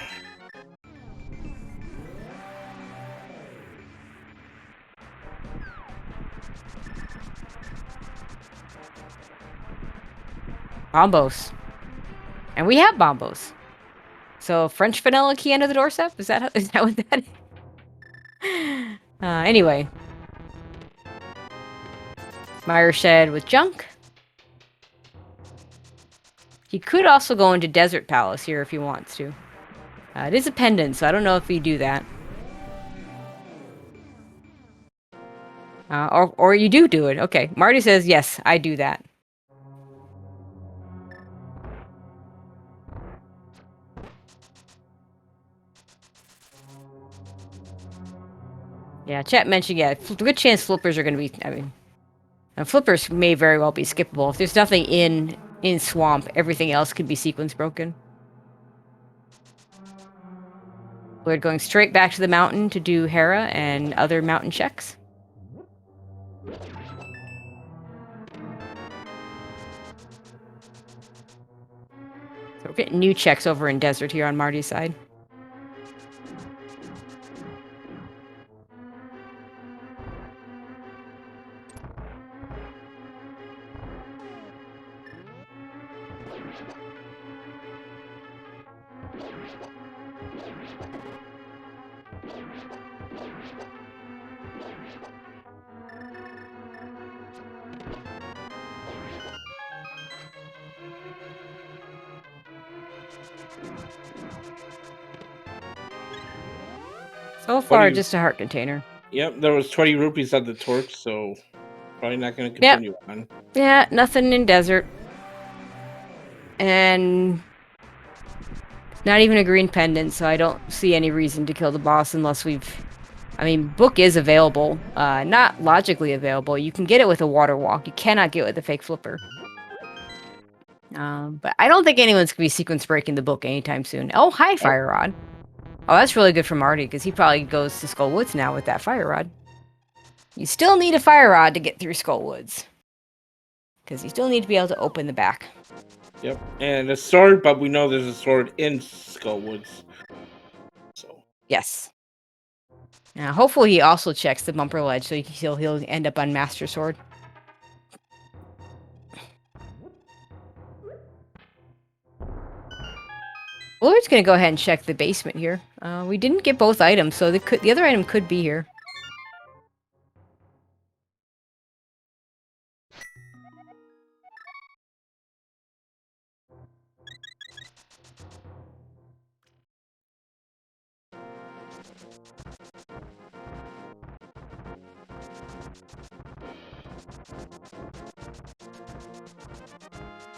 Bombos. And we have bombos. So French vanilla key under the doorstep? Is that what that is? Anyway. Mire shed with junk. He could also go into Desert Palace here if he wants to. It is a pendant, so I don't know if he do that. Or you do it. Okay. Marty says, yes, I do that. Yeah, chat mentioned, good chance flippers are going to be, flippers may very well be skippable. If there's nothing in Swamp, everything else could be sequence broken. We're going straight back to the mountain to do Hera and other mountain checks. So we're getting new checks over in Desert here on Marty's side. So far, just a heart container. Yep, there was 20 rupees on the torch, so probably not going to continue on. Yeah, nothing in Desert. And not even a green pendant, so I don't see any reason to kill the boss unless we've... I mean, book is available. Not logically available. You can get it with a water walk. You cannot get it with a fake flipper. But I don't think anyone's going to be sequence breaking the book anytime soon. Oh, hi, Fire Rod. Oh, that's really good for Marty, because he probably goes to Skull Woods now with that Fire Rod. You still need a Fire Rod to get through Skull Woods. Because you still need to be able to open the back. Yep, and a sword, but we know there's a sword in Skull Woods. So. Yes. Now, hopefully he also checks the bumper ledge, so he'll end up on Master Sword. Well, we're just going to go ahead and check the basement here. We didn't get both items, so the other item could be here.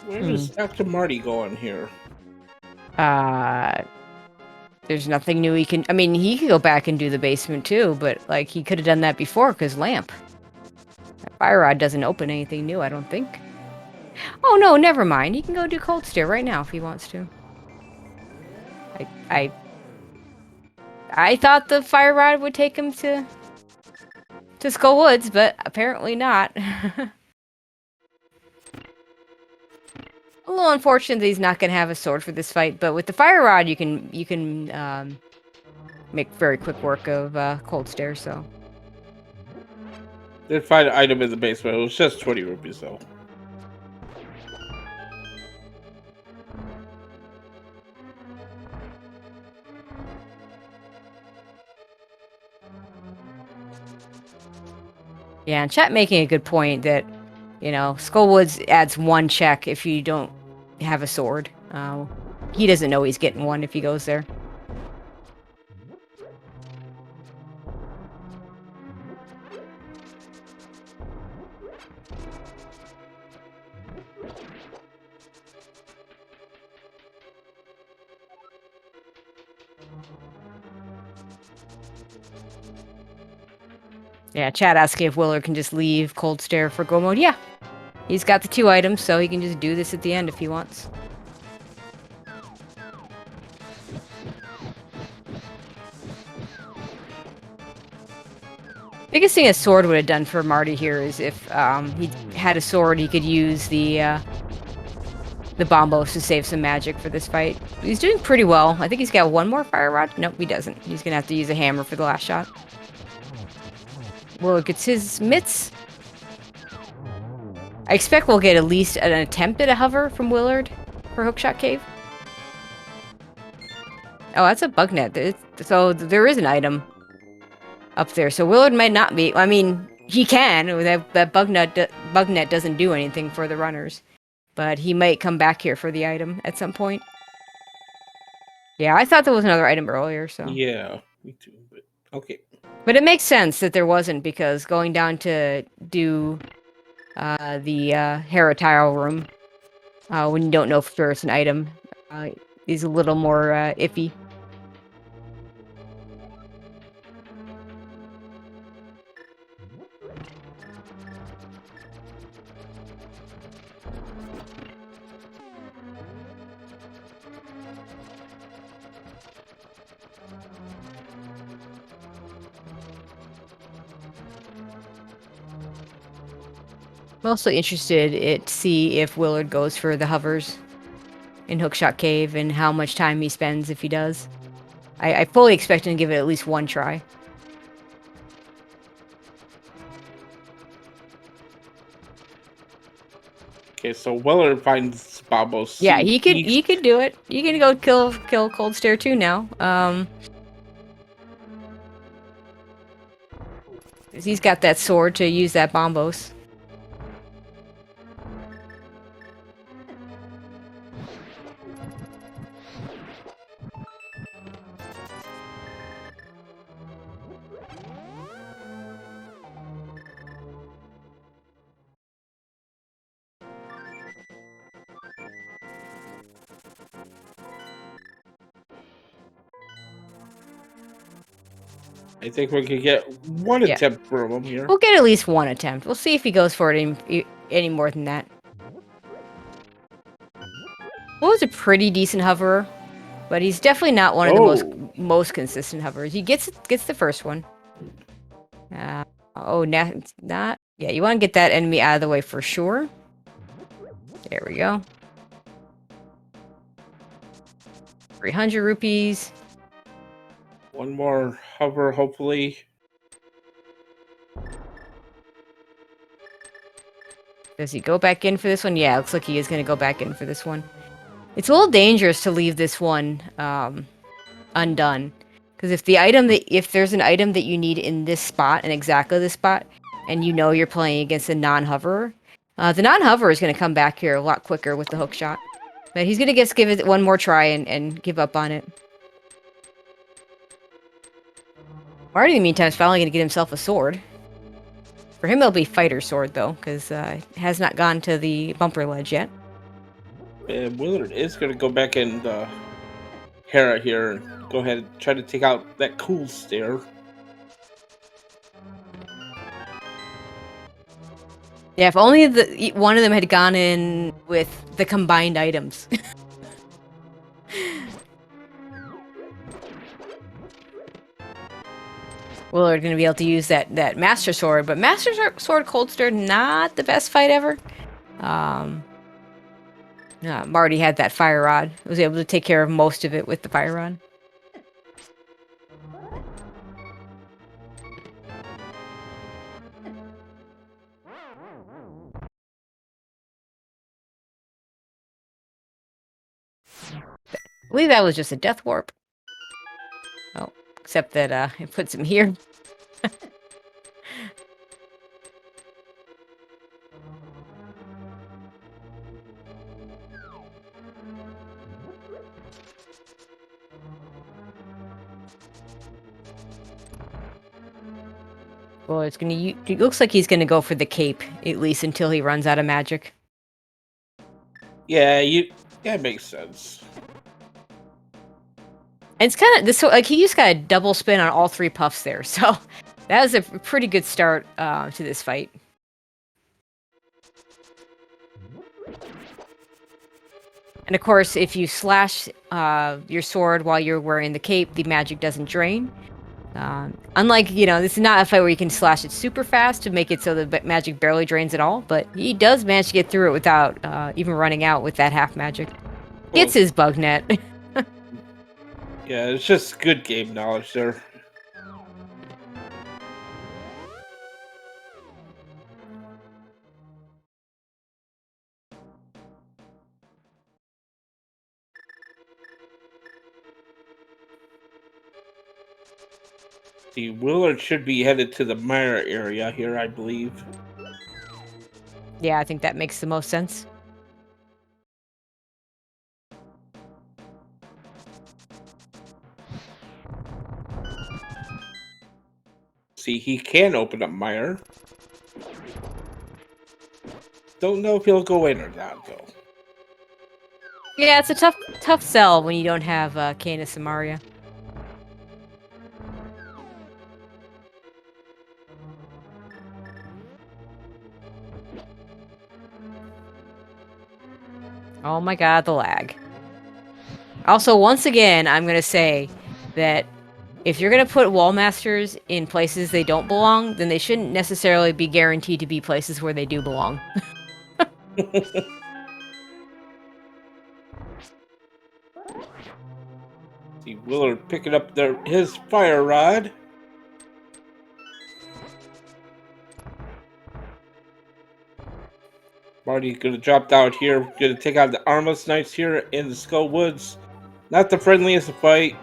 Where is Dr. Marty going here? There's nothing new he can... I mean, he could go back and do the basement too, but, like, he could have done that before, because lamp. That Fire Rod doesn't open anything new, I don't think. Oh, no, never mind. He can go do Cold Stare right now if he wants to. I thought the Fire Rod would take him to Skull Woods, but apparently not. A little unfortunate that he's not going to have a sword for this fight, but with the Fire Rod, you can make very quick work of Cold Stare, so. Did find an item in the basement. It was just 20 rupees, though. Yeah, and chat making a good point that, you know, Skull Woods adds 1 check if you don't have a sword. He doesn't know he's getting 1 if he goes there. Yeah, chat asking if Willard can just leave Cold Stare for Go Mode. Yeah, he's got the 2 items, so he can just do this at the end if he wants. Biggest thing a sword would have done for Marty here is if he had a sword, he could use the bombos to save some magic for this fight. He's doing pretty well. I think he's got 1 more Fire Rod. Nope, he doesn't. He's gonna have to use a hammer for the last shot. Willard gets his mitts. I expect we'll get at least an attempt at a hover from Willard for Hookshot Cave. Oh, that's a bug net. So there is an item up there. So Willard might not be... I mean, he can. That bug net doesn't do anything for the runners. But he might come back here for the item at some point. Yeah, I thought there was another item earlier, so... Yeah, me too, but... Okay. But it makes sense that there wasn't, because going down to do the Hera tile room, when you don't know if there's an item, is a little more iffy. Mostly interested to see if Willard goes for the hovers in Hookshot Cave and how much time he spends if he does. I fully expect him to give it at least one try. Okay, so Weller finds Bobo's Yeah, seat. he could do it. You can go kill Cold Stare too now. He's got that sword to use that bombos. I think we could get one Yeah. attempt from him here. We'll get at least one attempt. We'll see if he goes for it any more than that. Well, was a pretty decent hoverer, but he's definitely not one of the most consistent hoverers. He gets the first one. Not. Yeah, you want to get that enemy out of the way for sure. There we go. 300 rupees. One more hover, hopefully. Does he go back in for this one? Yeah, looks like he is going to go back in for this one. It's a little dangerous to leave this one undone. Because if there's an item that you need in this spot, in exactly this spot, and you know you're playing against a non-hoverer, the non-hoverer is going to come back here a lot quicker with the hook shot. But he's going to give it one more try and give up on it. Marty, in the meantime, is finally going to get himself a sword. For him, it'll be fighter sword, though, because it has not gone to the bumper ledge yet. And Willard is going to go back in the Hera here and go ahead and try to take out that cool stare. Yeah, if only one of them had gone in with the combined items. Willard gonna be able to use that Master Sword, but Master Sword Cold Stare, not the best fight ever. Marty had that Fire Rod. Was able to take care of most of it with the Fire Rod. I believe that was just a Death Warp. Oh, except that it puts him here. Well, it looks like he's gonna go for the cape, at least until he runs out of magic. Yeah, it makes sense. And it's kind of this, like he just got a double spin on all three puffs there, so that was a pretty good start to this fight. And of course, if you slash your sword while you're wearing the cape, the magic doesn't drain. Unlike, this is not a fight where you can slash it super fast to make it so the magic barely drains at all, but he does manage to get through it without even running out with that half magic. Gets his bug net. Yeah, it's just good game knowledge there. The Willard should be headed to the Mire area here, I believe. Yeah, I think that makes the most sense. See, he can open up Mire. Don't know if he'll go in or not, though. Yeah, it's a tough sell when you don't have Canis and Maria. Oh my god, the lag. Also, once again, I'm going to say that if you're gonna put wall masters in places they don't belong, then they shouldn't necessarily be guaranteed to be places where they do belong. See Willard picking up his fire rod. Marty's gonna drop down here. Gonna take out the Armless Knights here in the Skull Woods. Not the friendliest to fight.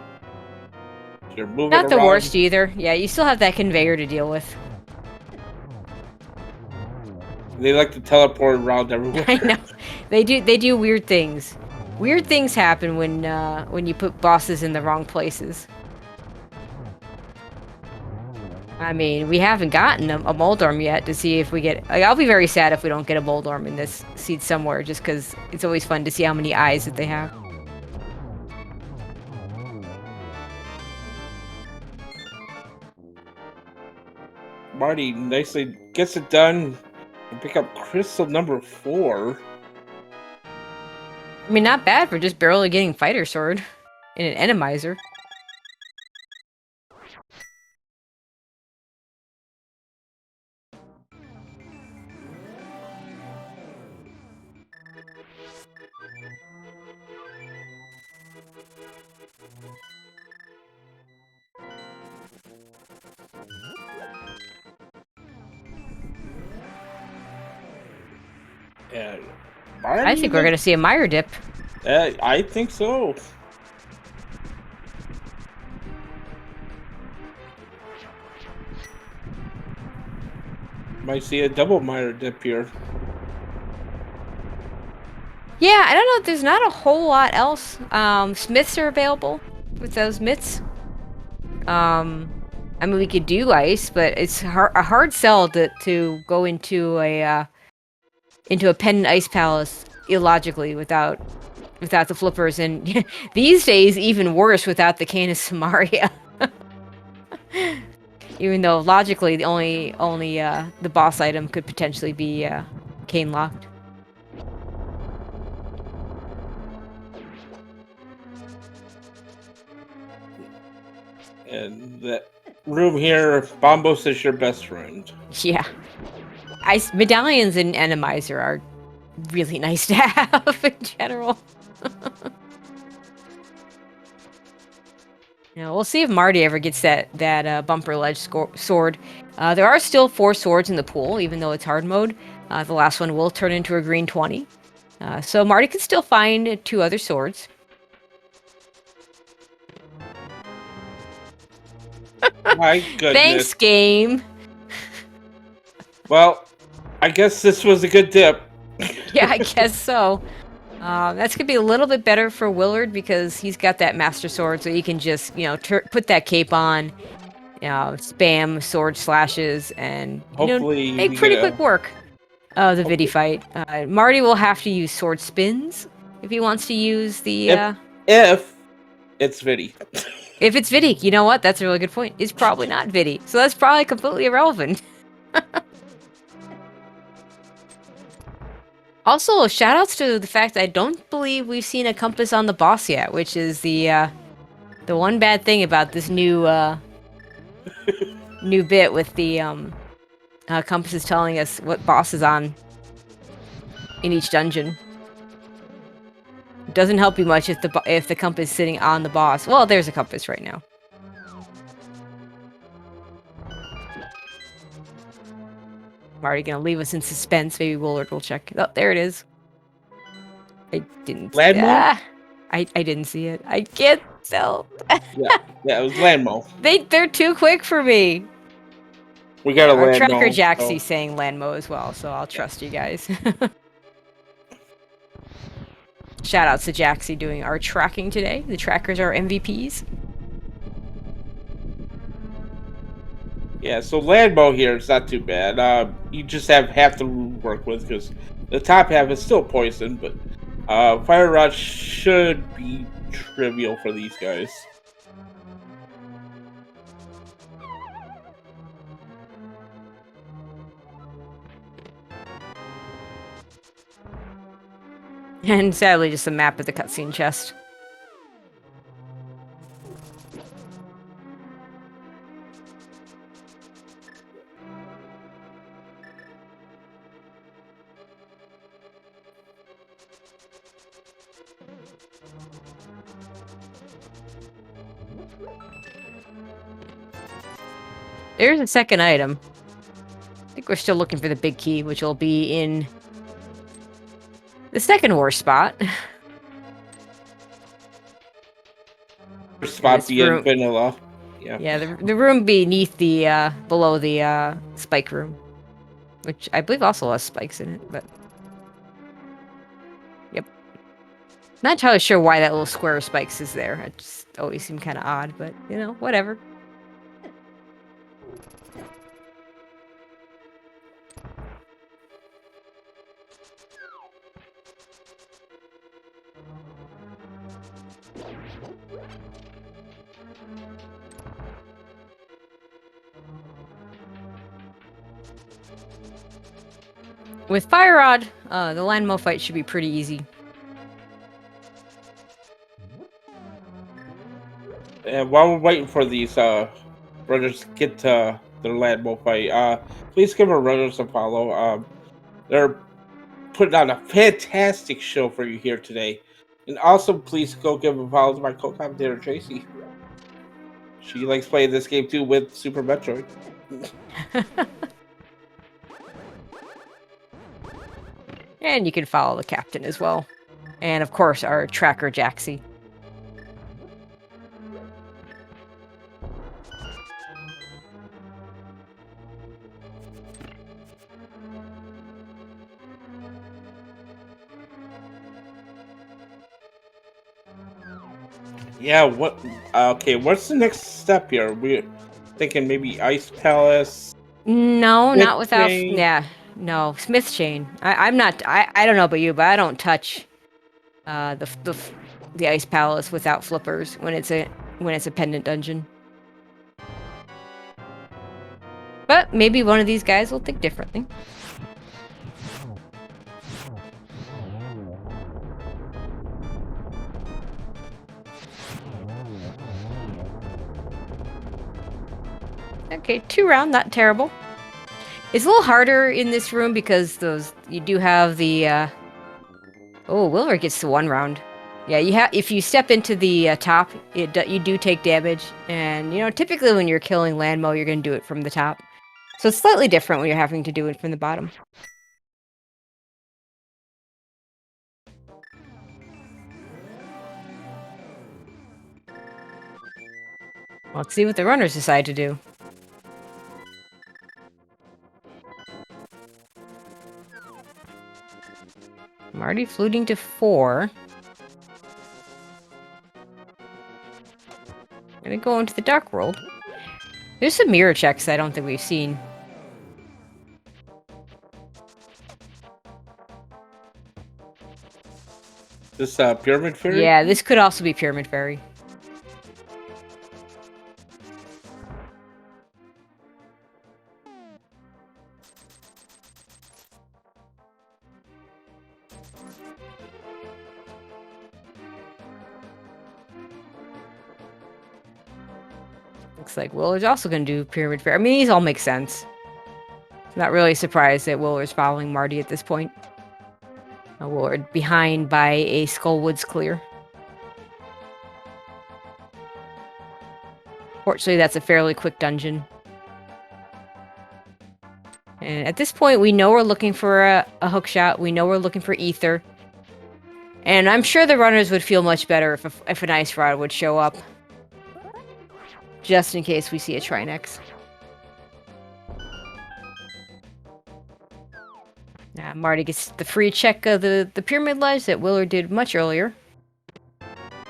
They're moving Not the around. worst either. Yeah, you still have that conveyor to deal with. They like to teleport around everywhere. I know. They do weird things. Weird things happen when you put bosses in the wrong places. I mean, we haven't gotten a Moldorm yet to see if we get... Like, I'll be very sad if we don't get a Moldorm in this seed somewhere, just because it's always fun to see how many eyes that they have. Marty nicely gets it done and pick up crystal number 4. I mean, not bad for just barely getting Fighter Sword in an Randomizer. I think we're gonna see a Mire dip. I think so. Might see a double Mire dip here. Yeah, I don't know. There's not a whole lot else. Smiths are available with those mitts. I mean, we could do ice, but it's a hard sell to go into a pendant ice palace illogically without the flippers, and these days even worse without the Canis Samaria. Even though logically the only the boss item could potentially be cane locked. And that room here, Bombos is your best friend. Yeah. Medallions and Randomizer are really nice to have in general. Now, we'll see if Marty ever gets that bumper ledge sword. There are still 4 swords in the pool, even though it's hard mode. The last one will turn into a green 20. So Marty can still find 2 other swords. My goodness. Thanks, game. Well, I guess this was a good dip. Yeah, I guess so. That's gonna be a little bit better for Willard because he's got that Master Sword, so he can just, put that cape on, spam sword slashes, and hopefully make pretty quick work of the Vidi fight. Marty will have to use sword spins if he wants to use the. If it's Vidi. If it's Vidi, you know what? That's a really good point. It's probably not Vidi, so that's probably completely irrelevant. Also, shoutouts to the fact that I don't believe we've seen a compass on the boss yet, which is the one bad thing about this new new bit with the compass is telling us what boss is on in each dungeon. It doesn't help you much if the compass is sitting on the boss. Well, there's a compass right now. I'm already gonna leave us in suspense. Maybe Willard will check. Oh, there it is. I didn't. Landmo? I didn't see it. I can't tell. yeah, it was Landmo. They're too quick for me. We got a Our Landmo. tracker Jaxie's saying Landmo as well, so I'll trust you guys. Shoutouts to Jaxie doing our tracking today. The trackers are MVPs. Yeah, so Landmo here is not too bad. You just have half to work with because the top half is still poison, but Fire Rod should be trivial for these guys. And sadly, just a map of the cutscene chest. There's a second item. I think we're still looking for the big key, which will be in the second war spot. Spot being vanilla. Yeah. Yeah, the room beneath the below the spike room, which I believe also has spikes in it. But yep, not entirely sure why that little square of spikes is there. It just always seemed kind of odd, but you know, whatever. With Fire Rod, the landmo fight should be pretty easy. And while we're waiting for these runners to get to their landmo fight, please give our runners a follow. They're putting on a fantastic show for you here today. And also, please go give a follow to my co-commentator, Tracy. She likes playing this game too with Super Metroid. And you can follow the captain as well. And of course, our tracker, Jaxie. Yeah, what? Okay, what's the next step here? We're thinking maybe Ice Palace. No, Smith not without. chain. Yeah, no, Smith chain. I'm not. I don't know about you, but I don't touch the Ice Palace without flippers when it's a pendant dungeon. But maybe one of these guys will think differently. Okay, 2 round, not terrible. It's a little harder in this room because you do have the oh, Wilbur gets to 1 round. Yeah, if you step into the top, you do take damage, and you know typically when you're killing landmo, you're going to do it from the top. So it's slightly different when you're having to do it from the bottom. Let's see what the runners decide to do. I'm already fluting to 4. I'm gonna go into the dark world. There's some mirror checks I don't think we've seen. This Pyramid Fairy? Yeah, this could also be Pyramid Fairy. Looks like Willer's also going to do Pyramid Fairy. I mean, these all make sense. Not really surprised that Willer's following Marty at this point. Willard behind by a Skullwoods clear. Fortunately, that's a fairly quick dungeon. And at this point, we know we're looking for a hookshot. We know we're looking for ether. And I'm sure the runners would feel much better if an ice rod would show up. Just in case we see a trinax. Marty gets the free check of the pyramid ledge that Willard did much earlier.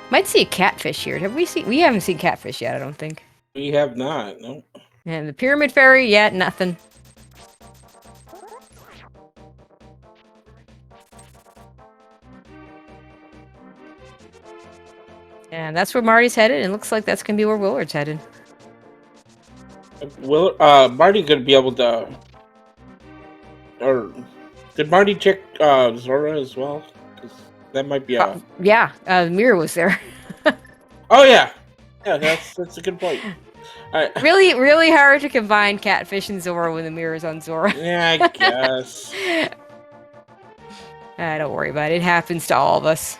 Might see a catfish here. We haven't seen catfish yet, I don't think. We have not, no. And the pyramid fairy, yet nothing. And that's where Marty's headed, and it looks like that's gonna be where Willard's headed. Marty gonna be able to, or did Marty check Zora as well? 'Cause that might be a. Yeah, Mire was there. Oh yeah, that's a good point. Really, really hard to combine catfish and Zora when the Mire's on Zora. Yeah, I guess. Don't worry about it. It happens to all of us.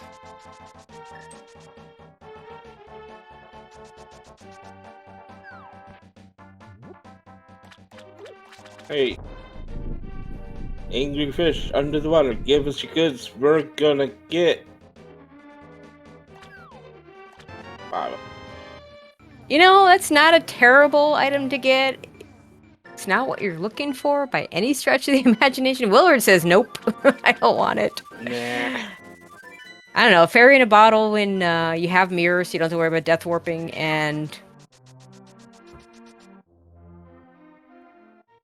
Hey, angry fish under the water, give us your goods. We're gonna get. Wow. You know, that's not a terrible item to get. It's not what you're looking for by any stretch of the imagination. Willard says, nope, I don't want it. Nah. I don't know, fairy in a bottle when you have mirrors, so you don't have to worry about death warping, and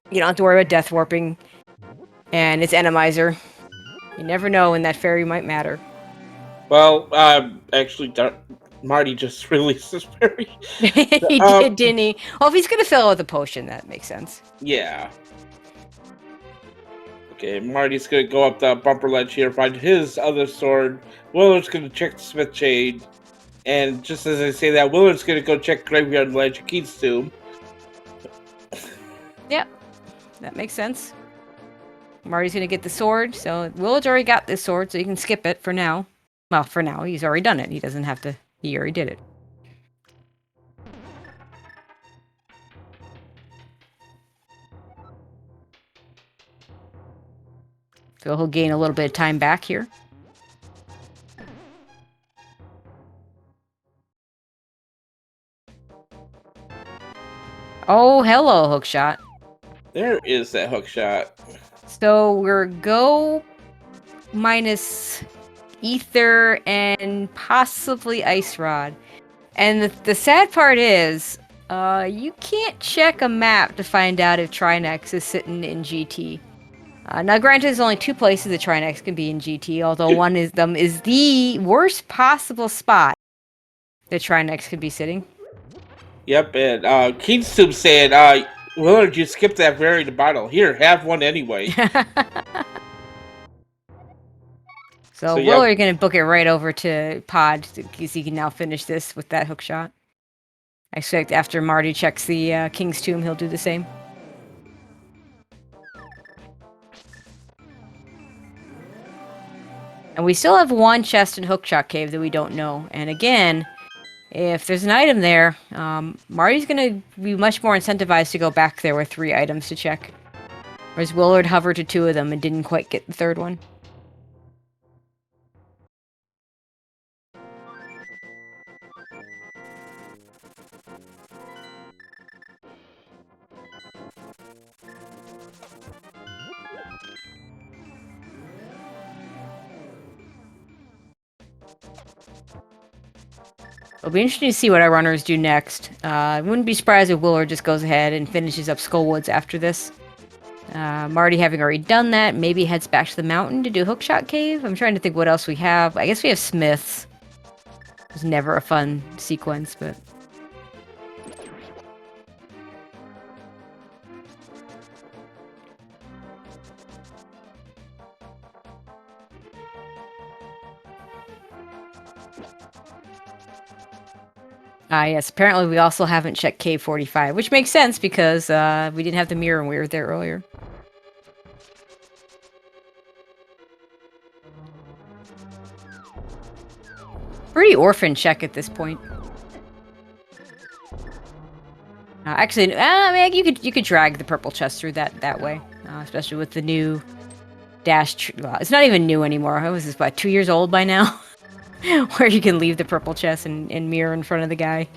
you don't have to worry about death warping, and it's Randomizer. You never know when that fairy might matter. Well, actually, Marty just released this fairy. He did, didn't he? Well, if he's gonna fill it with a potion, that makes sense. Yeah. Okay, Marty's gonna go up the bumper ledge here, find his other sword. Willard's gonna check the smith shade. And just as I say that, Willard's gonna go check Graveyard Ledge, Keith's tomb. Yep, that makes sense. Marty's gonna get the sword, so Willard's already got this sword, so you can skip it for now. Well, for now, he's already done it. He doesn't have to, he already did it. So he'll gain a little bit of time back here. Oh, hello, Hookshot. There is that Hookshot. So we're go minus ether and possibly ice rod. And the sad part is, you can't check a map to find out if trinax is sitting in GT. Now, granted, there's only 2 places that trinax can be in GT, although one of them is the worst possible spot that trinax could be sitting. Yep, and Keith's tomb said, Willard, you skipped that fairy in the bottle. Here, have one anyway. So Willard, you're going to book it right over to Pod, because he can now finish this with that hookshot. I expect after Marty checks the King's Tomb, he'll do the same. And we still have 1 chest in Hookshot Cave that we don't know. And again, if there's an item there, Marty's going to be much more incentivized to go back there with 3 items to check. Whereas Willard hovered to 2 of them and didn't quite get the 3rd one. It'll be interesting to see what our runners do next. I wouldn't be surprised if Willard just goes ahead and finishes up Skullwoods after this. Marty, having already done that, maybe heads back to the mountain to do Hookshot Cave. I'm trying to think what else we have. I guess we have Smiths. It was never a fun sequence, but... yes, apparently we also haven't checked Cave 45, which makes sense because we didn't have the mirror when we were there earlier. Pretty orphan check at this point. Actually, you could drag the purple chest through that way, especially with the new dash. Well, it's not even new anymore. I was this about 2 years old by now. Where you can leave the purple chest and mirror in front of the guy.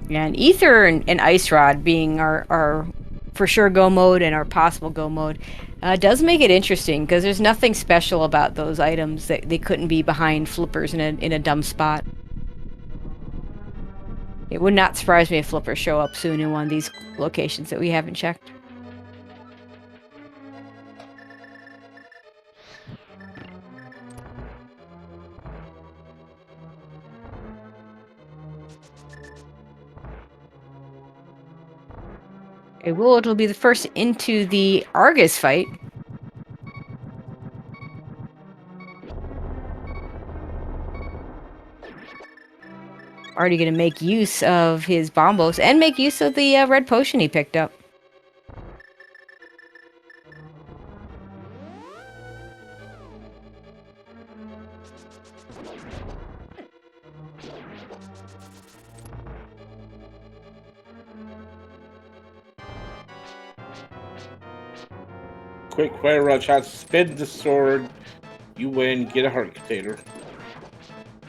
And Ether and Ice Rod being our for sure go mode and our possible go mode does make it interesting because there's nothing special about those items that they couldn't be behind flippers in a dumb spot. It would not surprise me if flippers show up soon in one of these locations that we haven't checked. Willard will be the first into the Argus fight. Already going to make use of his bombos and make use of the red potion he picked up. Quick fire round shot, spin the sword. You win, get a heart container.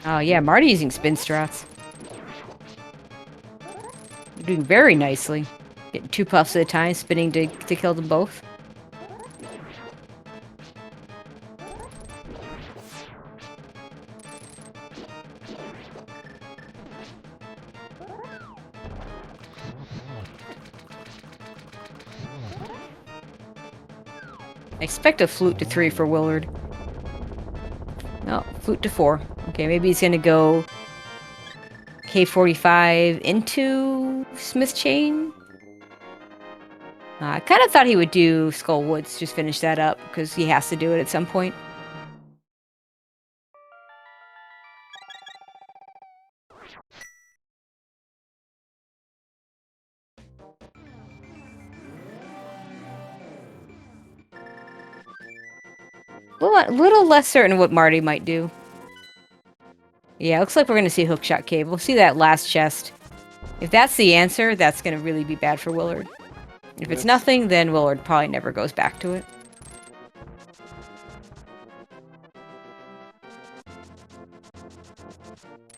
Oh yeah, Marty using spin strats. You're doing very nicely. Getting 2 puffs at a time, spinning to kill them both. I expect a flute to 3 for Willard. No, flute to 4. Okay, maybe he's gonna go K45 into Smith Chain. I kind of thought he would do Skull Woods, just finish that up, because he has to do it at some point. Little less certain what Marty might do. Yeah, looks like we're going to see Hookshot Cave. We'll see that last chest. If that's the answer, that's going to really be bad for Willard. If it's nothing, then Willard probably never goes back to it.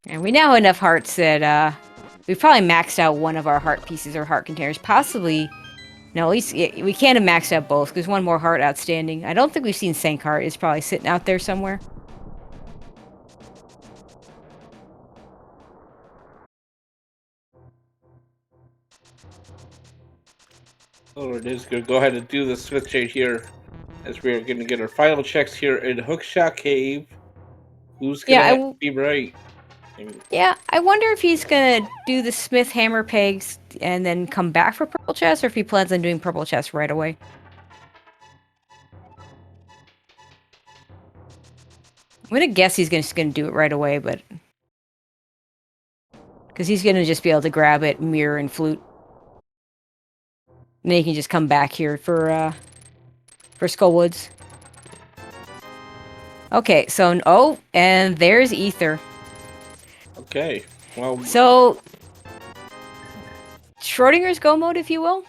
And we now have enough hearts that we've probably maxed out one of our heart pieces or heart containers. Possibly, no, at least we can't have maxed out both because one more heart outstanding. I don't think we've seen Sank Heart. It's probably sitting out there somewhere. Willard is going to go ahead and do the Smith Chain here, as we are going to get our final checks here in Hookshot Cave. Who's going to be right? Yeah, I wonder if he's gonna do the Smith hammer pegs and then come back for purple chest, or if he plans on doing purple chest right away. I'm gonna guess he's just gonna do it right away, but because he's gonna just be able to grab it, mirror, and flute, and then he can just come back here for Skullwoods. Okay, so and there's Ether. Okay, well, so Schrodinger's go mode, if you will.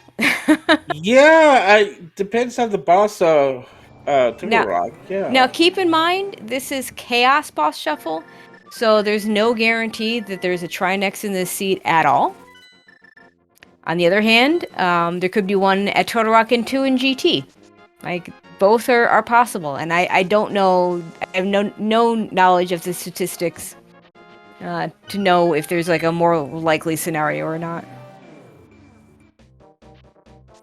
Yeah, depends on the boss. Rock. Yeah. Now, keep in mind, this is Chaos boss shuffle, so there's no guarantee that there's a trinax in this seat at all. On the other hand, there could be one at Turtle Rock and 2 in GT. Like, both are possible, and I don't know, I have no knowledge of the statistics to know if there's like a more likely scenario or not.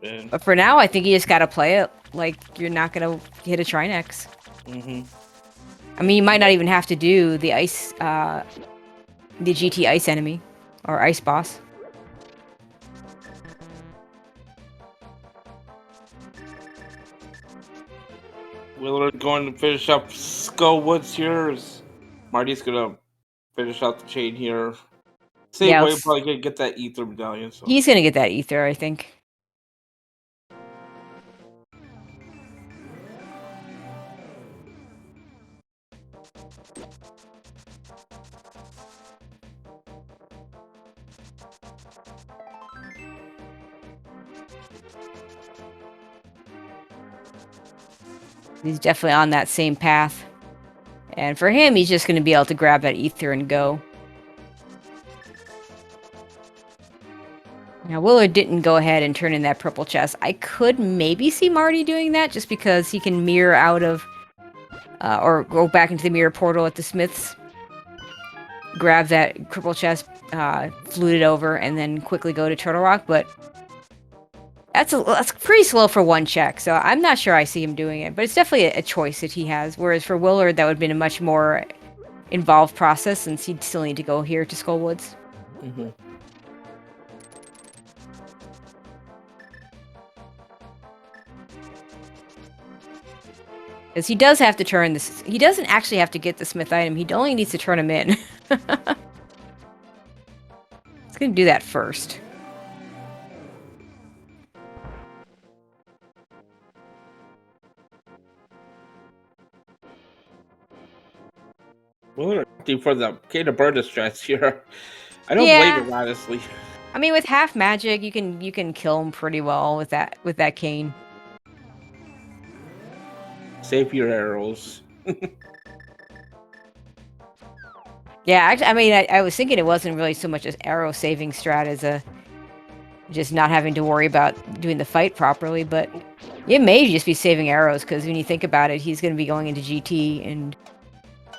Man. But for now, I think you just gotta play it like you're not gonna hit a trinax. I mean, you might not even have to do the ice, the GT ice enemy or ice boss. Willard going to finish up Skullwoods here. Marty's gonna finish out the chain here. Same way, probably gonna get that ether medallion. So. He's gonna get that ether, I think. He's definitely on that same path. And for him, he's just going to be able to grab that ether and go. Now, Willard didn't go ahead and turn in that purple chest. I could maybe see Marty doing that just because he can mirror out of... or go back into the mirror portal at the Smiths. Grab that purple chest, flute it over, and then quickly go to Turtle Rock, but... That's pretty slow for one check, so I'm not sure I see him doing it. But it's definitely a choice that he has. Whereas for Willard, that would have been a much more involved process, since he'd still need to go here to Skullwoods. Because he does have to turn this... He doesn't actually have to get the Smith item. He only needs to turn him in. He's going to do that first. Willard opting for the Kata Burner strats here. I don't Yeah. blame him, honestly. I mean, with half magic, you can kill him pretty well with that cane. Save your arrows. Yeah, actually, I mean, I was thinking it wasn't really so much an arrow saving strat as a just not having to worry about doing the fight properly, but it may just be saving arrows, because when you think about it, he's going to be going into GT, and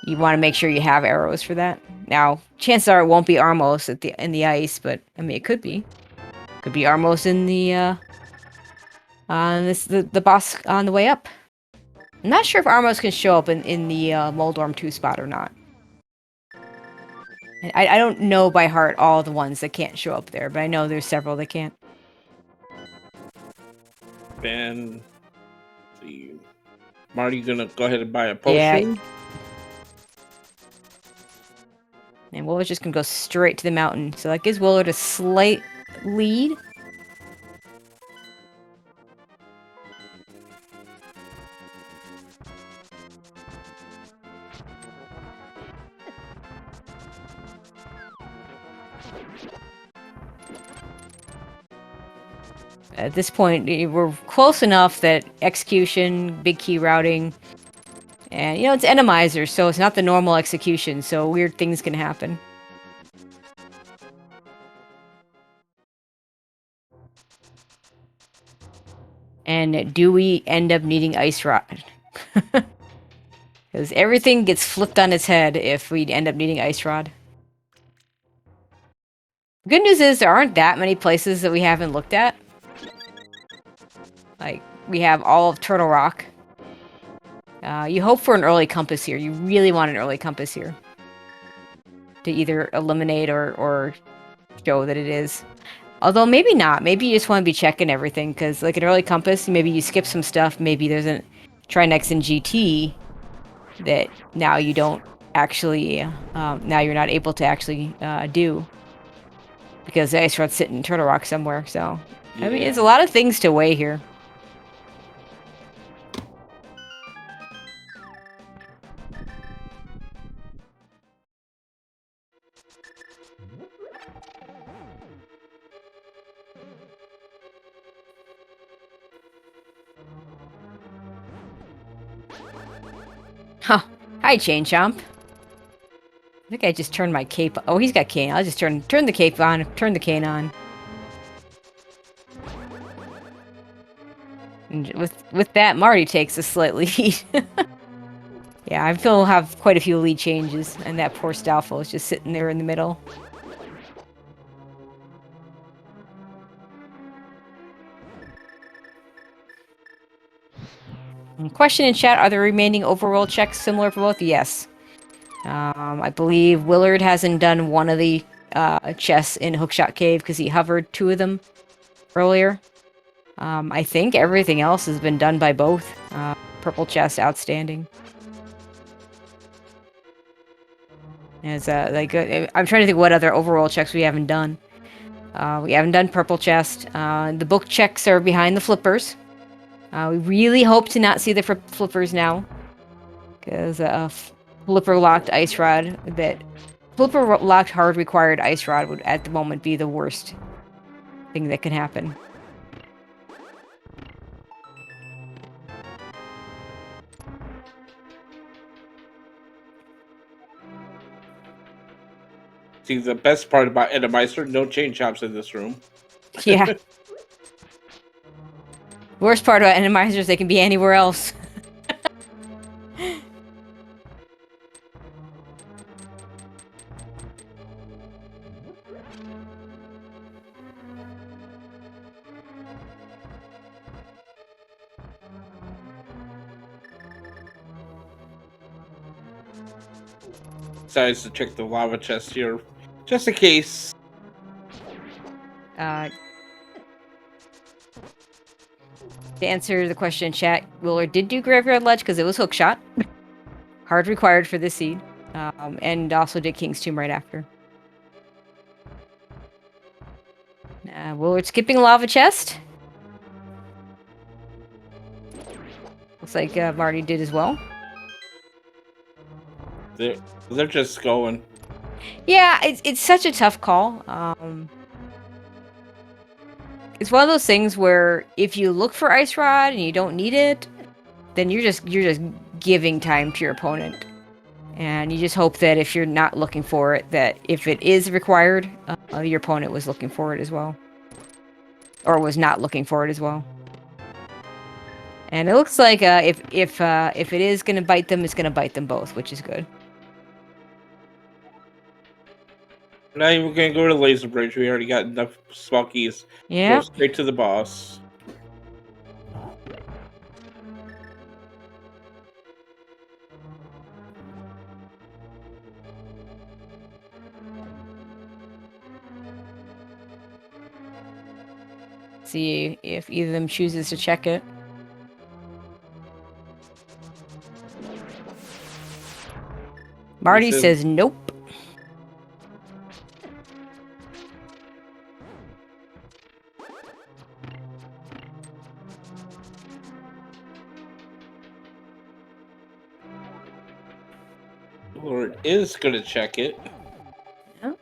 you want to make sure you have arrows for that. Now, chances are it won't be Armos in the ice, but I mean, it could be. Could be Armos in the the boss on the way up. I'm not sure if Armos can show up in the Moldorm 2 spot or not. I don't know by heart all the ones that can't show up there, but I know there's several that can't. And see, Marty gonna go ahead and buy a potion. Yeah. And Willard's just gonna go straight to the mountain, so that gives Willard a slight lead. At this point, we're close enough that execution, big key routing, and, you know, it's Randomizer, so it's not the normal execution, so weird things can happen. And do we end up needing Ice Rod? Because everything gets flipped on its head if we end up needing Ice Rod. Good news is there aren't that many places that we haven't looked at. Like, we have all of Turtle Rock. You hope for an early compass here. You really want an early compass here. To either eliminate or show that it is. Although, maybe not. Maybe you just want to be checking everything, because, like, an early compass, maybe you skip some stuff. Maybe there's a trinax in GT that now you don't actually... now you're not able to actually do. Because the Ice Rod's sitting in Turtle Rock somewhere, so... Yeah. I mean, there's a lot of things to weigh here. Huh. Hi, Chain Chomp. I think I just turned my cape... Oh, he's got cane. I'll just turn the cape on, turn the cane on. And with that, Marty takes a slight lead. Yeah, I feel we'll have quite a few lead changes, and that poor Stalfo is just sitting there in the middle. Question in chat, are the remaining overroll checks similar for both? Yes. I believe Willard hasn't done one of the chests in Hookshot Cave because he hovered 2 of them earlier. I think everything else has been done by both. Purple chest, outstanding. As I'm trying to think what other overroll checks we haven't done. We haven't done purple chest. The book checks are behind the flippers. We really hope to not see the flippers now, because flipper locked ice rod flipper locked hard required ice rod would at the moment be the worst thing that can happen. See, the best part about Randomizer, no chain chops in this room. Yeah. Worst part about Randomizers, they can be anywhere else. Decides to check the lava chest here, just in case. To answer the question in chat, Willard did do Graveyard Ledge because it was Hookshot. Hard required for this seed. And also did King's Tomb right after. Willard skipping Lava Chest. Looks like Marty did as well. They're just going. Yeah, it's such a tough call. It's one of those things where if you look for Ice Rod and you don't need it, then you're just giving time to your opponent, and you just hope that if you're not looking for it, that if it is required, your opponent was looking for it as well, or was not looking for it as well. And it looks like if it is going to bite them, it's going to bite them both, which is good. Now we're gonna go to Laser Bridge. We already got enough small keys. Yeah. Go straight to the boss. See if either of them chooses to check it. Marty says nope. Lord is gonna check it. Yeah.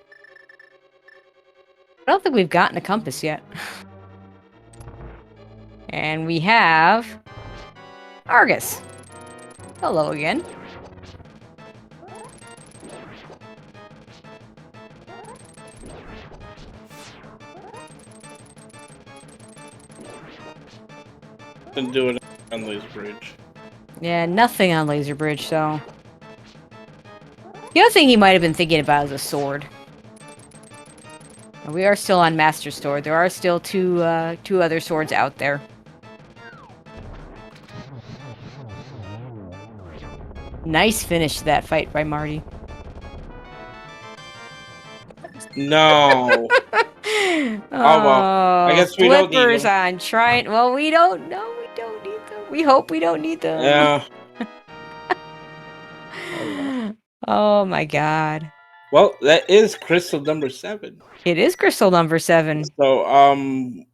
I don't think we've gotten a compass yet. And we have Argus. Hello again. Didn't do it on Laser Bridge. Yeah, nothing on Laser Bridge, so. The other thing he might have been thinking about is a sword. We are still on Master Sword. There are still two other swords out there. Nice finish to that fight by Marty. No. Oh well. I guess we don't need flippers them. on Trident. Well, we don't know. We don't need them. We hope we don't need them. Yeah. Oh my god. Well, that is crystal number 7. It is crystal number 7. So,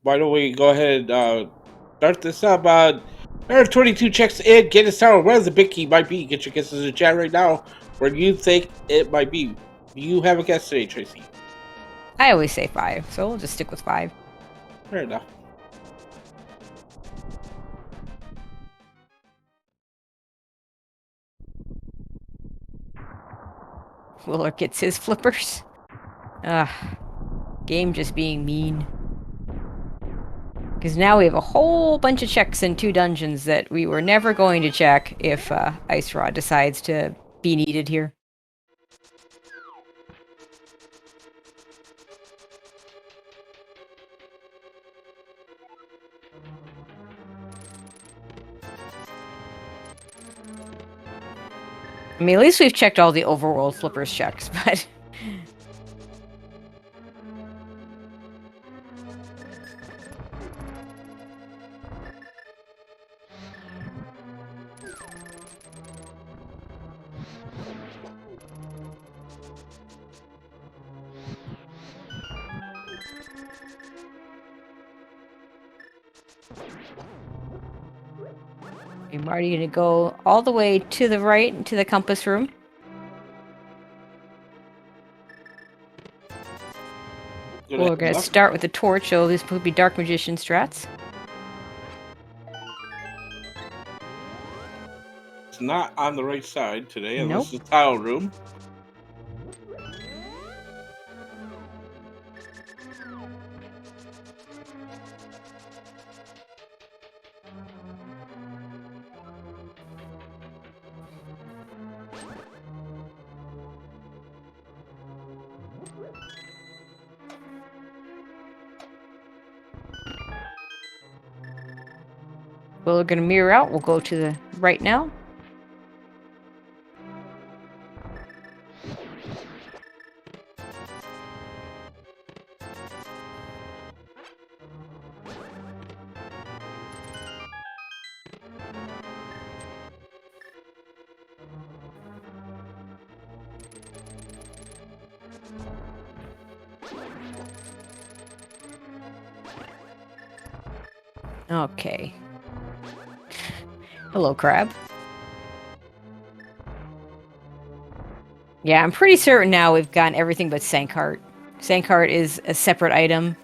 why don't we go ahead and start this up? There are 22 checks in. Get us started. Where the big key might be? Get your guesses in the chat right now. Where do you think it might be? Do you have a guess today, Tracy? I always say 5, so we'll just stick with 5. Fair enough. Willer gets his flippers. Ugh. Game just being mean. Because now we have a whole bunch of checks in 2 dungeons that we were never going to check if Ice Rod decides to be needed here. I mean, at least we've checked all the overworld flippers checks, but... Okay, Marty gonna go all the way to the right into the compass room. Well, we're gonna start with the torch, so this would be Dark Magician strats. It's not on the right side today, unless Nope. it's the tile room. Well, we're gonna mirror out. We'll go to the right now. Okay. Hello, Crab. Yeah, I'm pretty certain now we've gotten everything but Sankheart. Sankheart is a separate item,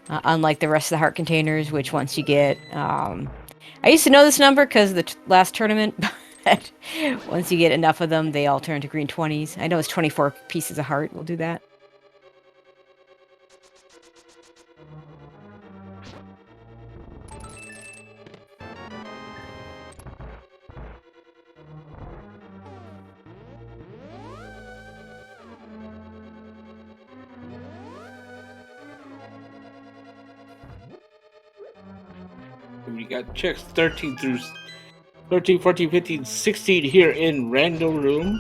unlike the rest of the heart containers, which once you get... I used to know this number because of the last tournament, but once you get enough of them, they all turn to green 20s. I know it's 24 pieces of heart. We'll do that. We got checks 13 through 13, 14, 15, 16 here in random room.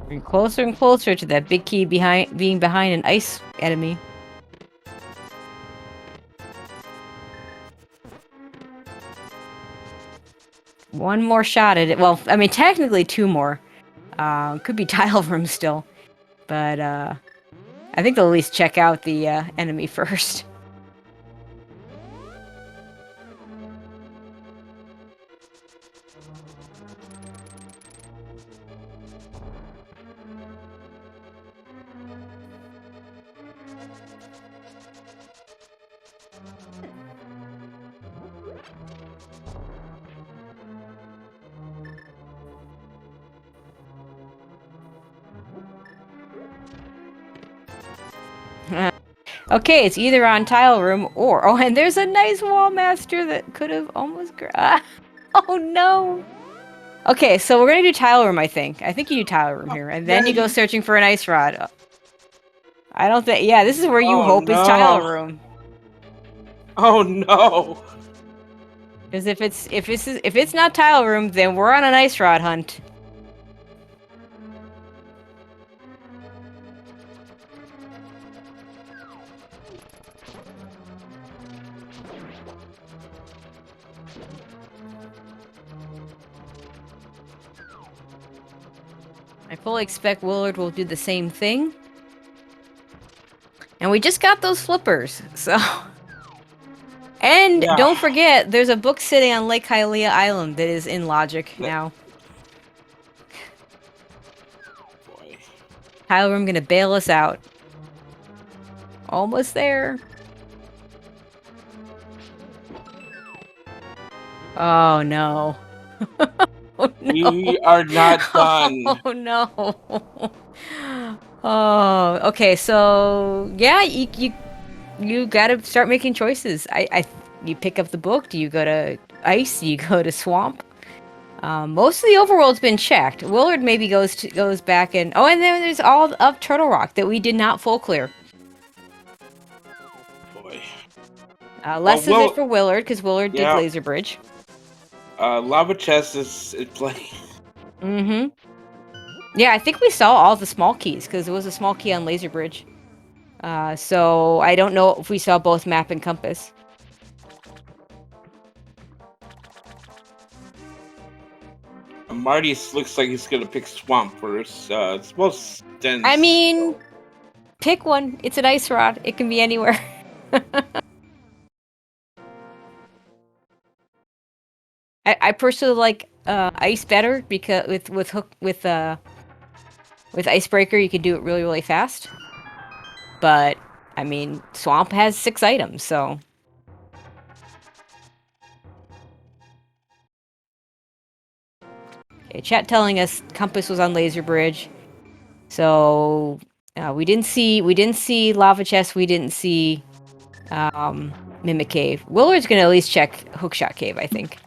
We're closer and closer to that big key being behind an ice enemy. One more shot at it. Well, I mean, technically two more. Could be tile room still. But, I think they'll at least check out the, enemy first. Okay, it's either on tile room or... Oh, and there's a nice wall master that could have almost... Oh, no! Okay, so we're gonna do tile room, I think. I think you do tile room here. And then you go searching for an ice rod. I don't think... Yeah, this is where you hope is tile room. Oh, no! Because if it's not tile room, then we're on an ice rod hunt. I fully expect Willard will do the same thing. And we just got those flippers, so... And don't forget, there's a book sitting on Lake Hylia Island that is in Logic now. Boy. Tile room gonna bail us out. Almost there. Oh no. Oh, no. We are not done. Oh no. Oh, okay. So yeah, you gotta start making choices. You pick up the book. Do you go to ice? Do you go to swamp? Most of the overworld's been checked. Willard maybe goes back and and then there's all of Turtle Rock that we did not full clear. Boy. Less of it for Willard because Willard did Laser Bridge. Lava Chest is playing. Mm-hmm. Yeah, I think we saw all the small keys because there was a small key on Laser Bridge. So I don't know if we saw both map and compass. Marty looks like he's gonna pick swamp first. It's most dense. I mean, pick one. It's an ice rod. It can be anywhere. I personally like ice better because with Icebreaker you can do it really, really fast. But I mean, swamp has 6 items, so. Okay, chat telling us compass was on Laser Bridge, so we didn't see Lava Chest. We didn't see Mimic Cave. Willard's gonna at least check Hookshot Cave, I think.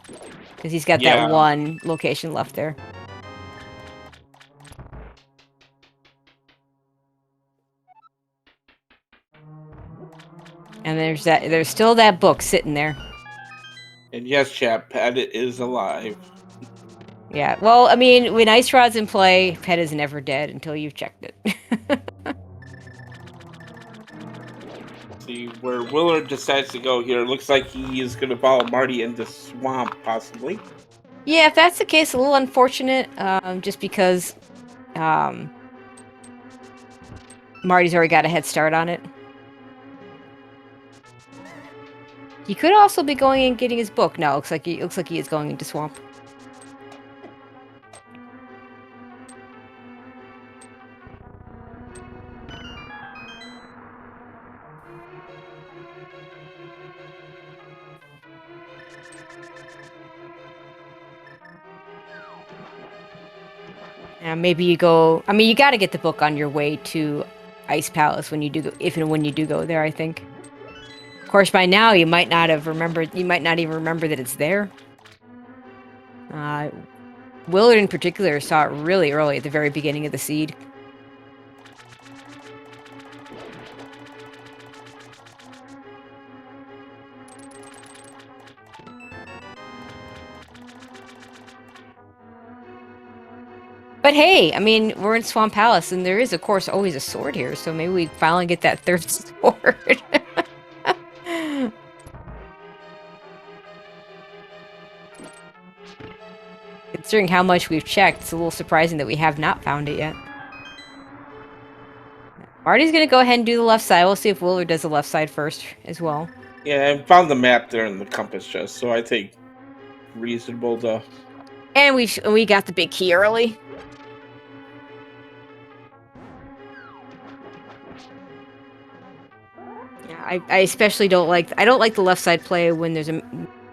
Because he's got that one location left there. And there's still that book sitting there. And yes, chat, Pat is alive. Yeah, well, I mean, when Ice Rod's in play, Pet is never dead until you've checked it. See where Willard decides to go here. Looks like he is going to follow Marty into swamp, possibly. Yeah, if that's the case, a little unfortunate, just because Marty's already got a head start on it. He could also be going and getting his book. No, looks like he is going into swamp. Maybe you go. I mean, you got to get the book on your way to Ice Palace when you do, if and when you do go there. I think. Of course, by now you might not have remembered. You might not even remember that it's there. Willard, in particular, saw it really early at the very beginning of the seed. But hey, I mean, we're in Swamp Palace, and there is, of course, always a sword here, so maybe we finally get that third sword. Considering how much we've checked, it's a little surprising that we have not found it yet. Marty's gonna go ahead and do the left side. We'll see if Willard does the left side first as well. Yeah, I found the map there in the compass chest, so I think reasonable to. And we got the big key early. Yeah, I especially don't like the left side play when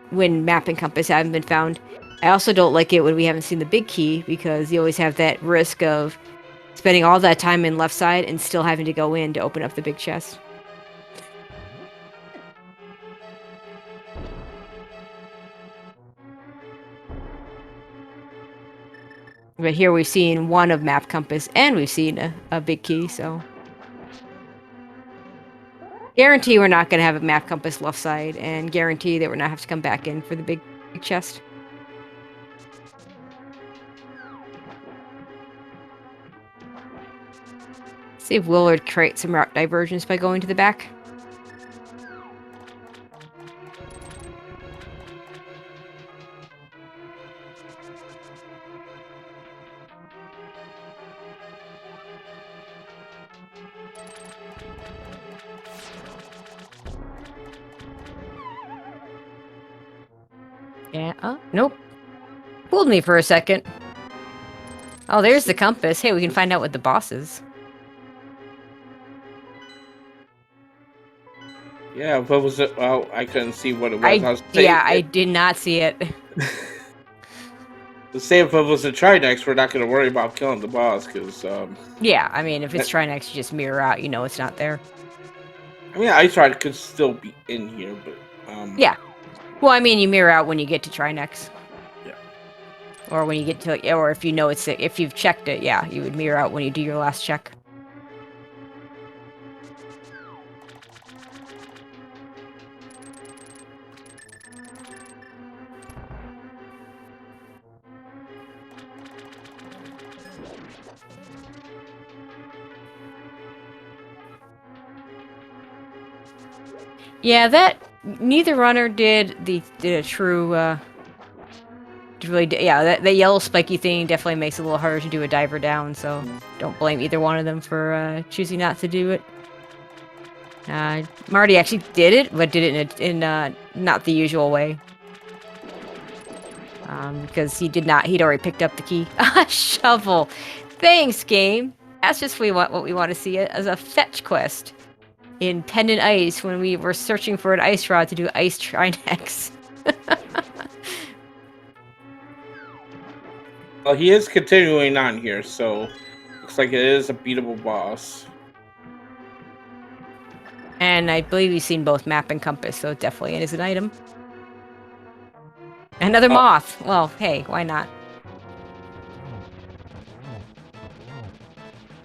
when map and compass haven't been found. I also don't like it when we haven't seen the big key because you always have that risk of spending all that time in left side and still having to go in to open up the big chest. But here we've seen one of map compass and we've seen a big key, so guarantee we're not going to have a map compass left side, and guarantee that we're not have to come back in for the big chest. See if Willard creates some route divergence by going to the back. Yeah, oh, nope. Fooled me for a second. Oh, there's the compass. Hey, we can find out what the boss is. Yeah, what was it? Well, I couldn't see what it was. I did not see it. The same if it was a trinax, we're not going to worry about killing the boss, because... yeah, I mean, if it's trinax, you just mirror out, you know it's not there. I mean, Ice Rod could still be in here, but... yeah. Well, I mean, you mirror out when you get to trinax. Yeah. Or when you get to... Or if you know it's... If you've checked it, yeah, you would mirror out when you do your last check. Yeah, that neither runner did a true that yellow spiky thing definitely makes it a little harder to do a diver down, so don't blame either one of them for choosing not to do it. Marty actually did it, but did it in not the usual way. Because he'd already picked up the key. Shovel. Thanks, game. That's just what we want to see as a fetch quest in Pendant Ice when we were searching for an ice rod to do ice trinax. Well, he is continuing on here, so looks like it is a beatable boss. And I believe we've seen both map and compass, so it definitely is an item. Another moth. Well, hey, why not?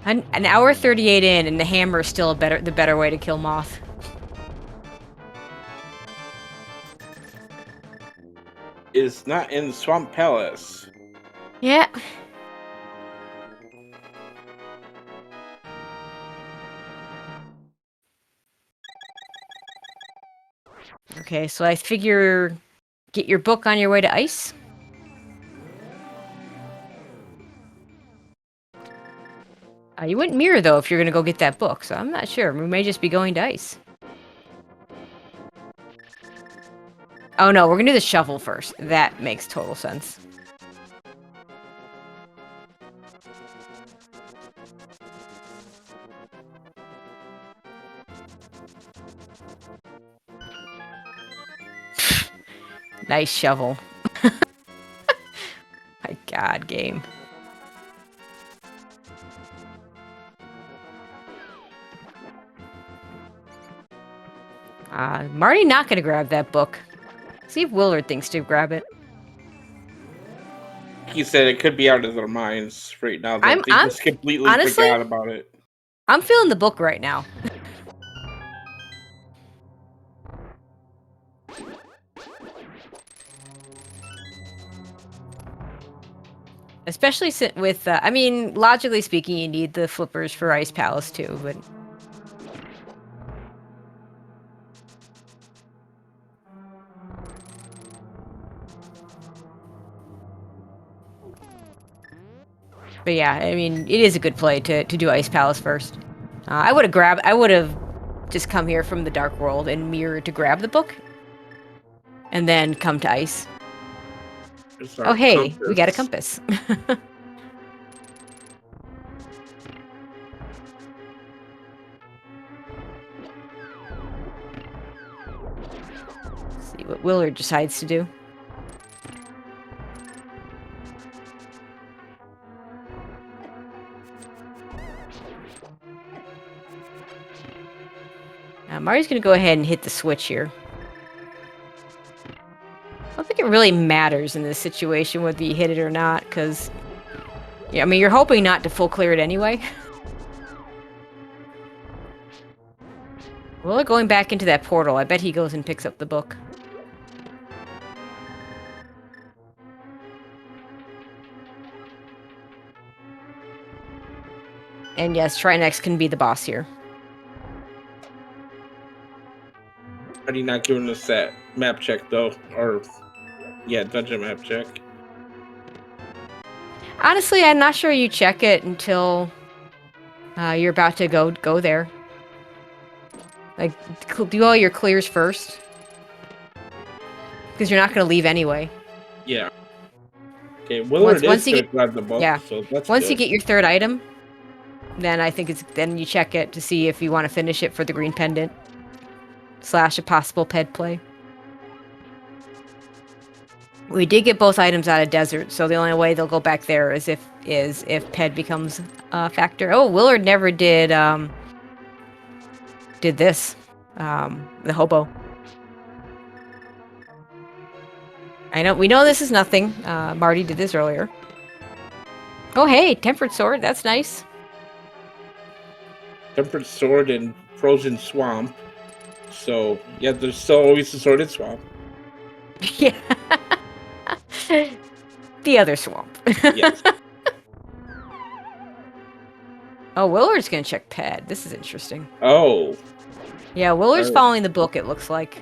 An hour 38 in, and the hammer is still the better way to kill moth. Is not in the Swamp Palace. Yeah. Okay, so I figure get your book on your way to ice. You wouldn't mirror, though, if you're going to go get that book, so I'm not sure. We may just be going to ice. Oh, no, we're going to do the shovel first. That makes total sense. Nice shovel. My god, game. Marty not gonna grab that book. See if Willard thinks to grab it. He said it could be out of their minds right now. They just completely honestly, forgot about it. I'm feeling the book right now. Especially with, I mean, logically speaking, you need the flippers for Ice Palace too, but... But yeah, I mean, it is a good play to do Ice Palace first. I would have just come here from the Dark World and Mire to grab the book. And then come to Ice. Oh hey, compass. We got a compass. See what Willard decides to do. Marty's gonna go ahead and hit the switch here. I don't think it really matters in this situation whether you hit it or not, because... Yeah, I mean, you're hoping not to full clear it anyway. Well, going back into that portal, I bet he goes and picks up the book. And yes, Trinax can be the boss here. Are you not giving us that map check, though? Or, yeah, dungeon map check. Honestly, I'm not sure you check it until you're about to go there. Like, do all your clears first. Because you're not going to leave anyway. Yeah. Okay, Willard is going to grab the book, yeah. So that's Once good. you get your third item, then I think then you check it to see if you want to finish it for the green pendant. / a possible ped play. We did get both items out of desert, so the only way they'll go back there is if ped becomes a factor. Oh, Willard never did this. The hobo. We know this is nothing. Marty did this earlier. Oh hey, tempered sword, that's nice. Tempered sword and frozen swamp. So, yeah, there's still always the sword and swamp. Yeah. The other swamp. Yes. Oh, Willard's gonna check ped. This is interesting. Oh. Yeah, Willard's following the book, it looks like.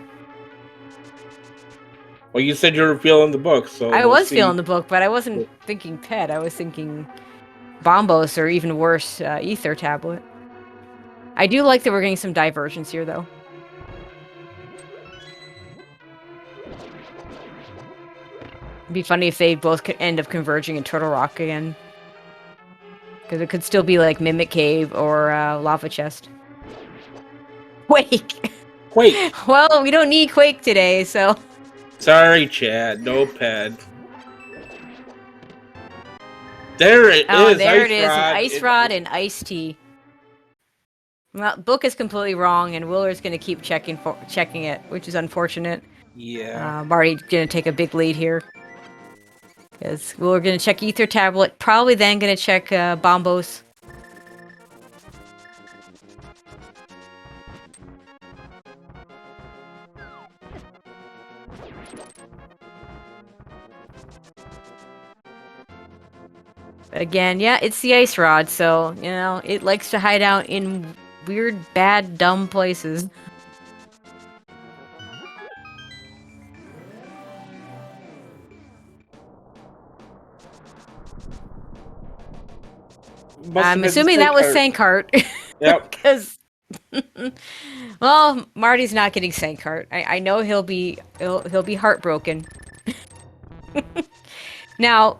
Well, you said you were feeling the book, so... I was feeling the book, but I wasn't thinking ped. I was thinking Bombos, or even worse, Ether Tablet. I do like that we're getting some divergence here, though. It'd be funny if they both could end up converging in Turtle Rock again. Because it could still be like Mimic Cave or Lava Chest. Quake! Quake! Well, we don't need Quake today, so... Sorry, Chad. No ped. There it is! There it is. An Ice Rod and Ice Tea. Well, book is completely wrong, and Willard's going to keep checking it, which is unfortunate. Yeah. Marty's going to take a big lead here. Because we're going to check Ether Tablet, probably then going to check Bombos. Again, yeah, it's the Ice Rod, so, you know, it likes to hide out in weird, bad, dumb places. I'm assuming that was Sankart. Yep. Because, well, Marty's not getting Sankart. I know he'll be heartbroken. Now,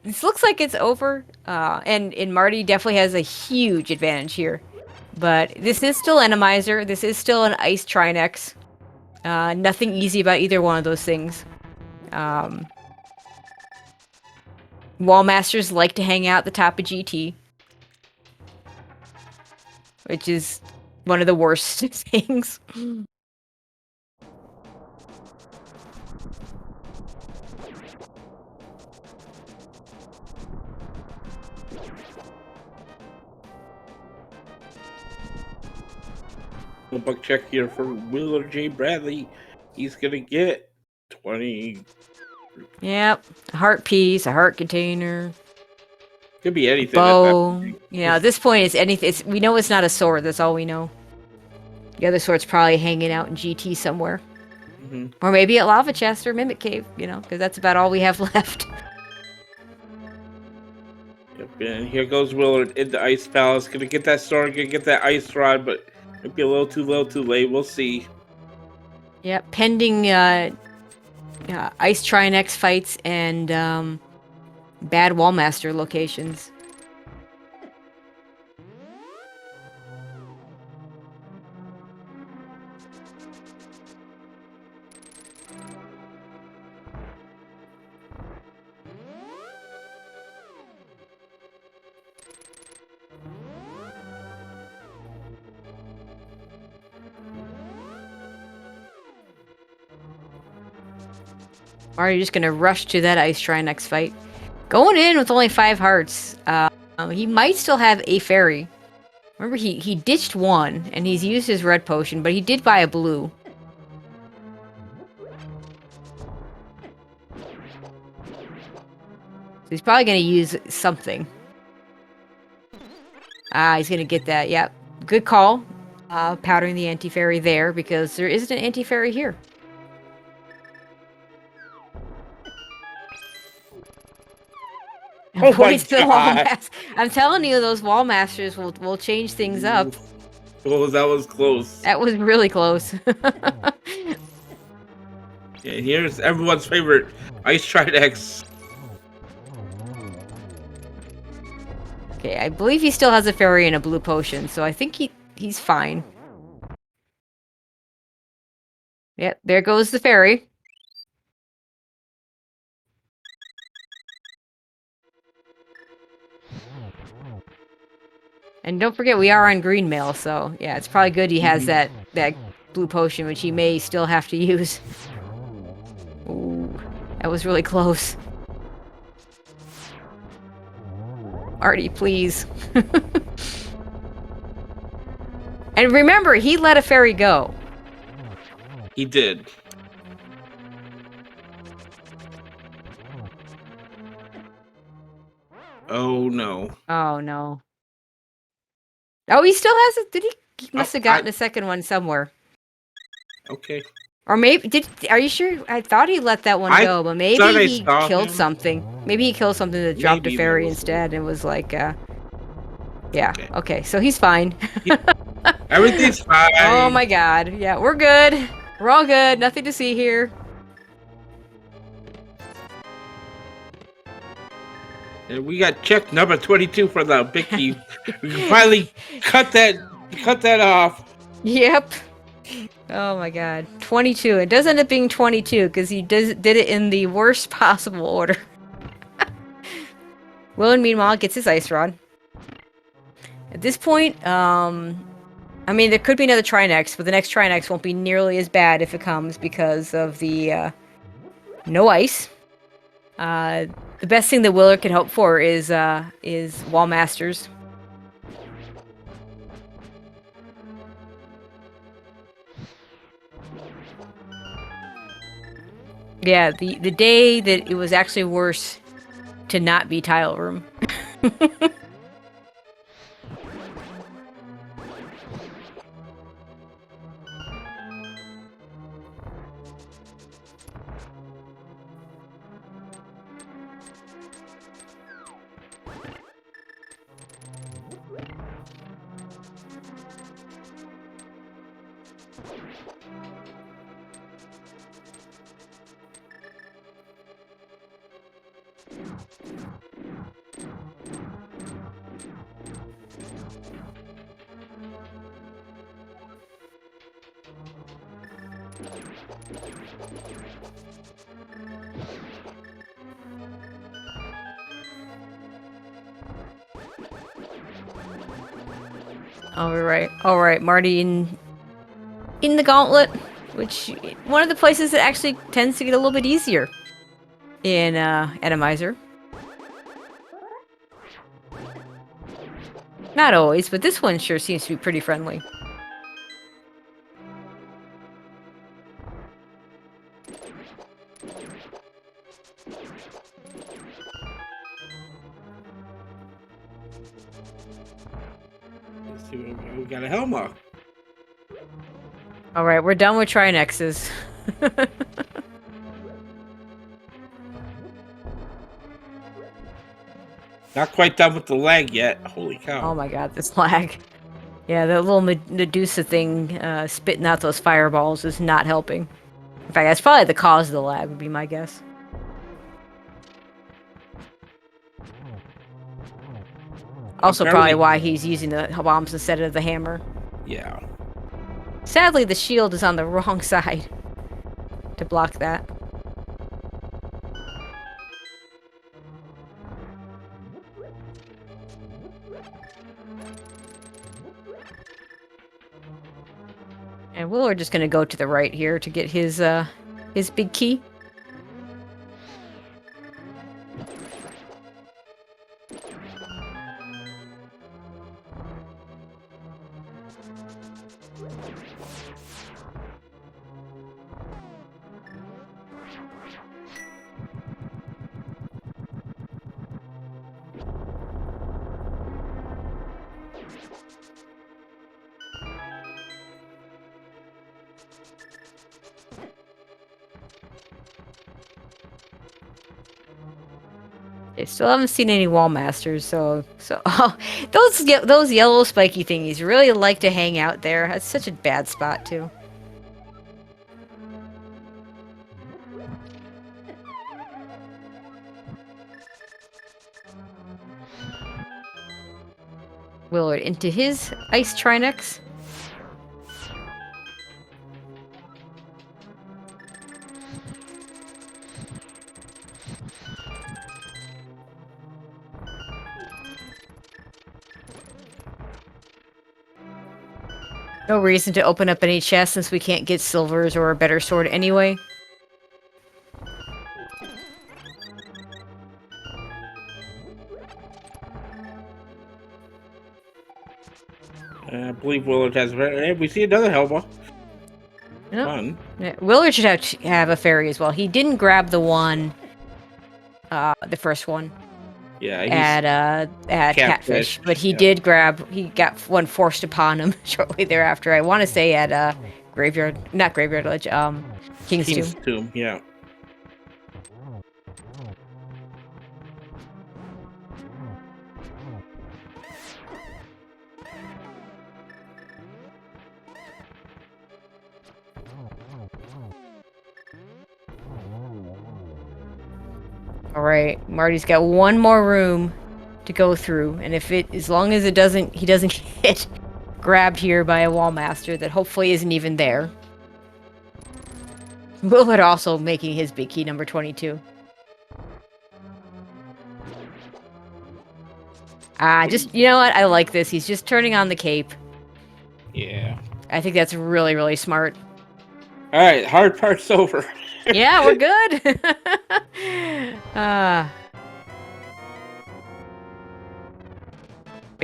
this looks like it's over, and Marty definitely has a huge advantage here. But this is still Randomizer. This is still an Ice Trinax. Nothing easy about either one of those things. Wall masters like to hang out at the top of GT, which is one of the worst things. A buck check here for Wheeler J. Bradley. He's gonna get 20. Yep, a heart piece, a heart container, Could be anything. bow. Yeah, at this point, it's anything. We know it's not a sword. That's all we know. The other sword's probably hanging out in GT somewhere, or maybe at Lava Chest or Mimic Cave. You know, because that's about all we have left. Yep, and here goes Willard in the Ice Palace. Gonna get that sword. Gonna get that ice rod, but might be a little too late. We'll see. Yeah, pending Ice Trinax fights and bad Wallmaster locations. Are you just gonna rush to that Ice Trinax fight? Going in with only 5 hearts. He might still have a fairy. Remember, he ditched one, and he's used his red potion, but he did buy a blue. So he's probably gonna use something. He's gonna get that. Yep, good call. Powdering the anti-fairy there, because there isn't an anti-fairy here. Oh my God. I'm telling you, those wall masters will change things up. Oh, that was close. That was really close. Yeah, here's everyone's favorite Ice Trinax. Okay, I believe he still has a fairy and a blue potion, so I think he's fine. Yep, there goes the fairy. And don't forget, we are on green mail, so yeah, it's probably good he has that blue potion, which he may still have to use. Ooh, that was really close. Artie, please. And remember, he let a fairy go. He did. Oh no. Oh no. Oh, he still has it. Did he? He must have gotten a second one somewhere. Okay. Or maybe are you sure? I thought he let that one go, but maybe he killed something. Maybe he killed something that dropped a fairy instead and was like, yeah. Okay, so he's fine. Everything's fine. Oh my God. Yeah, we're good. We're all good. Nothing to see here. And we got check number 22 for the big key. We can finally cut that off. Yep. Oh my God. 22. It does end up being 22 because he did it in the worst possible order. Willard, meanwhile, gets his ice rod. At this point, I mean, there could be another Trinax, but the next Trinax won't be nearly as bad if it comes because of the no ice. The best thing that Willard can hope for is Wall Masters. Yeah, the day that it was actually worse to not be Tile Room. All right, Marty in the Gauntlet, which one of the places that actually tends to get a little bit easier in Randomizer. Not always, but this one sure seems to be pretty friendly. Let's see what we got a Helma. All right, we're done with trinaxes. Not quite done with the lag yet. Holy cow. Oh my god, this lag. Yeah, the little Medusa thing spitting out those fireballs is not helping. In fact, that's probably the cause of the lag, would be my guess. Also, probably why he's using the bombs instead of the hammer. Yeah. Sadly, the shield is on the wrong side to block that. And we're just gonna go to the right here to get his big key. I still haven't seen any wall masters, so oh, those yellow spiky thingies really like to hang out there. That's such a bad spot too. Willard into his ice trinax. No reason to open up any chests since we can't get silvers or a better sword anyway. I believe Willard has. We see another Helma. Yep. Fun. Yeah, Willard should have a fairy as well. He didn't grab the one, the first one. Yeah, At Catfish, but he did grab. He got one forced upon him shortly thereafter. I want to say at not Graveyard Ledge, King's Tomb. Yeah. All right, Marty's got one more room to go through, and as long as he doesn't get grabbed here by a wall master that hopefully isn't even there. Willard also making his big key number 22. Just, you know what? I like this. He's just turning on the cape. Yeah. I think that's really, really smart. All right, hard part's over. Yeah, we're good. But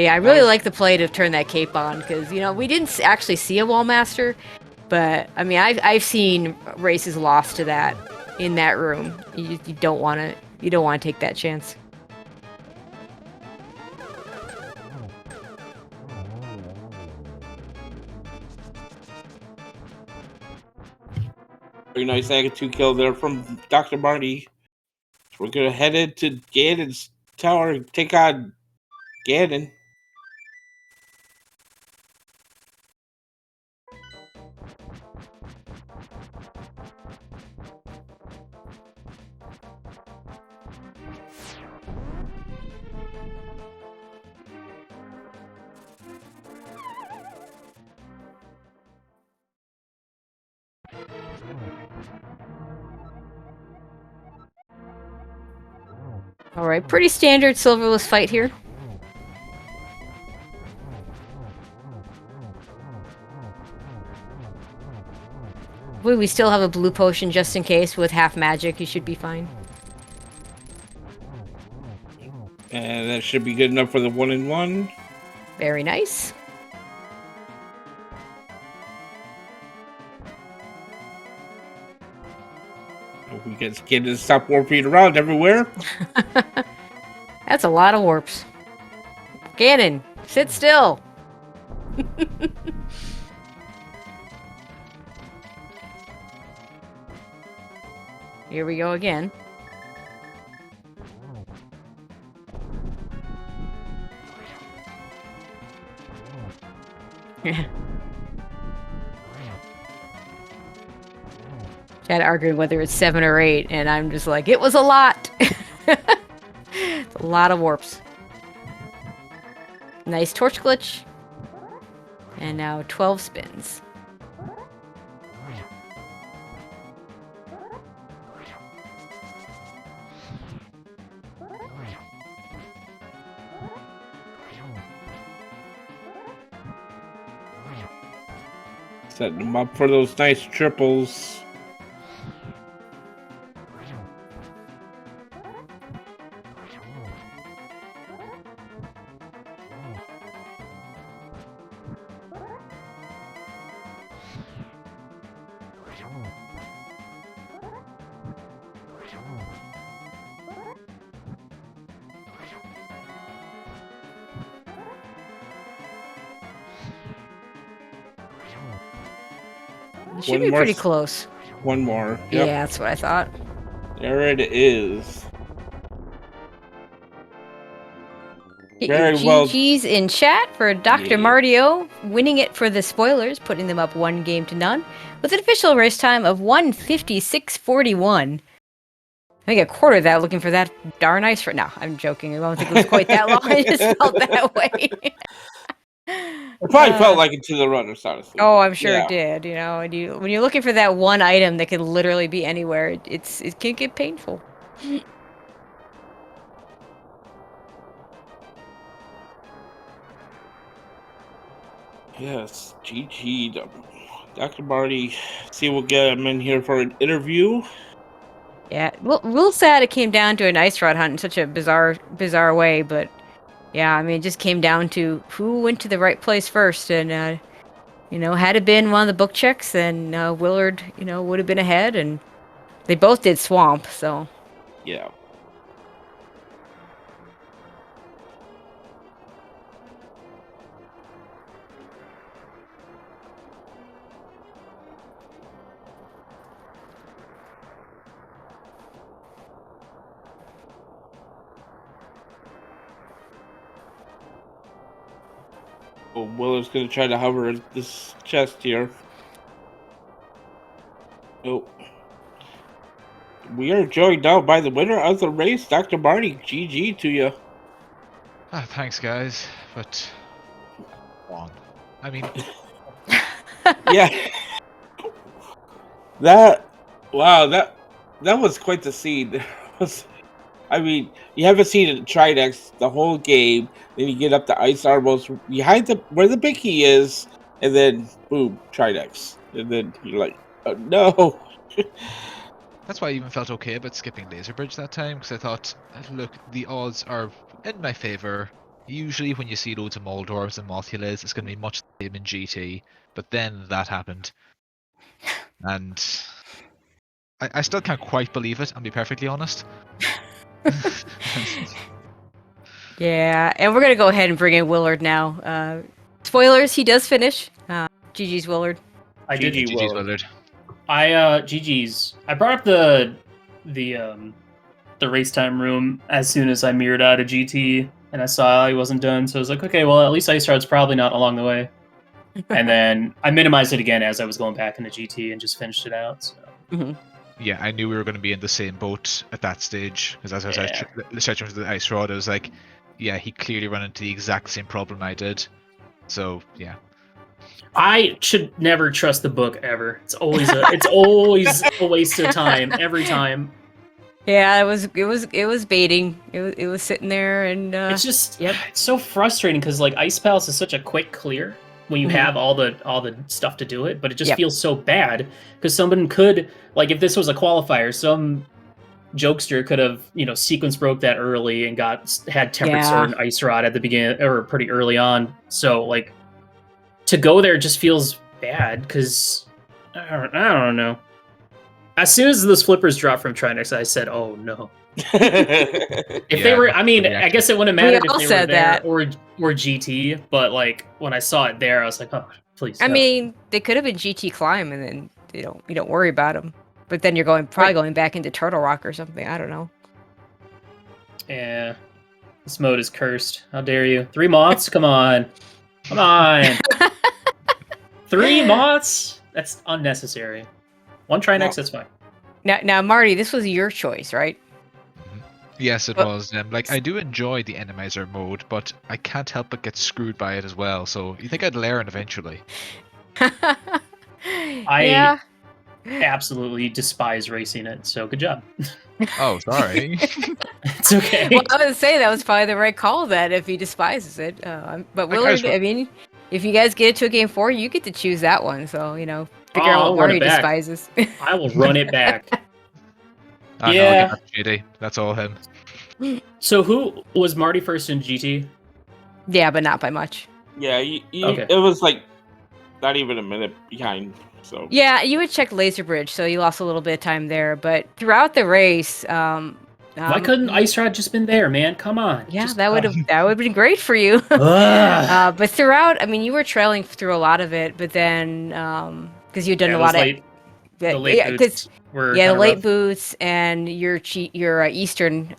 yeah, I really like the play to turn that cape on because, you know, we didn't actually see a wall master, but I mean, I've seen races lost to that in that room. You don't want to take that chance. Very nice Agate 2 kill there from Dr. Marty. So we're gonna head into Ganon's tower and take on Ganon. All right, pretty standard silverless fight here. We still have a blue potion just in case. With half magic, you should be fine. And that should be good enough for the 1-in-1. Very nice. Hope we get Skin to stop warping around everywhere. That's a lot of warps. Ganon, sit still. Here we go again. Chad arguing whether it's 7 or 8, and I'm just like, it was a lot. It's a lot of warps. Nice torch glitch. And now 12 spins. Setting them up for those nice triples. It should be pretty close. One more. Yep. Yeah, that's what I thought. There it is. Get Very your well. GG's in chat for Dr. Martio winning it for the spoilers, putting them up 1-0 with an official race time of 1:56:41. I think a quarter of that looking for that darn ice. No, I'm joking. I don't think it was quite that long. I just felt that way. It probably felt like it to the runners, honestly. Oh, I'm sure it did. You know, and when you're looking for that one item that could literally be anywhere, it can get painful. Yes, GG. Dr. Marty. See, we'll get him in here for an interview. Yeah, well, real sad it came down to an ice rod hunt in such a bizarre way, but yeah, I mean, it just came down to who went to the right place first, and you know, had it been one of the book checks, then Willard, you know, would have been ahead, and they both did swamp, so yeah. Oh, Willard's gonna try to hover this chest here. Oh. We are joined now by the winner of the race, Dr. Marty. GG to you. Thanks, guys. But wrong. I mean, yeah. That was quite the scene. I mean, you haven't seen it in trinax the whole game. Then you get up to Ice Armos behind where the big key is, and then boom, trinax, and then you're like, oh, no. that's why I even felt okay about skipping Laser Bridge that time, because I thought, look, the odds are in my favor. Usually when you see loads of Moldorfs and Mothulas, it's going to be much the same in GT, but then that happened. And I still can't quite believe it, I'll be perfectly honest. yeah, and we're gonna go ahead and bring in Willard now. Spoilers, he does finish. GG's Willard. I did. GG's Willard. GG's. I brought up the race time room as soon as I mirrored out of GT, and I saw he wasn't done, so I was like, okay, well, at least Ice Rod's probably not along the way. And then I minimized it again as I was going back into GT and just finished it out. So. Mm-hmm. Yeah, I knew we were going to be in the same boat at that stage, because as I was stretching with the Ice Rod, I was like, yeah, he clearly ran into the exact same problem I did. So, yeah. I should never trust the book ever. It's always a waste of time every time. Yeah, it was baiting. It was sitting there and It's just it's so frustrating because like Ice Palace is such a quick clear when you Mhm. have all the stuff to do it, but it just Yep. feels so bad because someone could like if this was a qualifier, some jokester could have sequence broke that early and had tempered Yeah. sword and ice rod at the beginning or pretty early on. So like to go there just feels bad because I don't know. As soon as those flippers dropped from Trinax, I said, "Oh no." If they Yeah, were, that's I mean, pretty I accurate. guess it wouldn't We have mattered if all they were said there that. or GT, but like when I saw it there, I was like, oh, please. I No. mean, they could have been GT climb, and then you don't worry about them. But then you're probably Right. going back into Turtle Rock or something. I don't know. Yeah, this mode is cursed. How dare you? 3 moths? Come on, come on. 3 moths? That's unnecessary. 1 Trinax, that's fine. Now, Marty, this was your choice, right? Yes, it But- was. Like I do enjoy the Randomizer mode, but I can't help but get screwed by it as well. So you think I'd learn eventually? Yeah. Absolutely despise racing it. So good job. Oh, sorry. It's okay. Well, I would say that was probably the right call. That if he despises it, but Like, Willard, I mean, if you guys get it to a game 4, you get to choose that one. So figure out I'll what run Marty it back. despises. I will run it back. I know, I'll Yeah. give that to JD. That's all him. So who was Marty first in GT? Yeah, but not by much. Yeah, Okay. it was like not even a minute behind. So Yeah, you would check Laser Bridge, so you lost a little bit of time there. But throughout the race, Why couldn't Ice Rod just been there, man? Come on. Yeah, Just- that would have been great for you. Ugh. But throughout, I mean, you were trailing through a lot of it, but then because you'd done Yeah, a lot those of late, the late yeah, boots were the kinda late rough. boots and your Eastern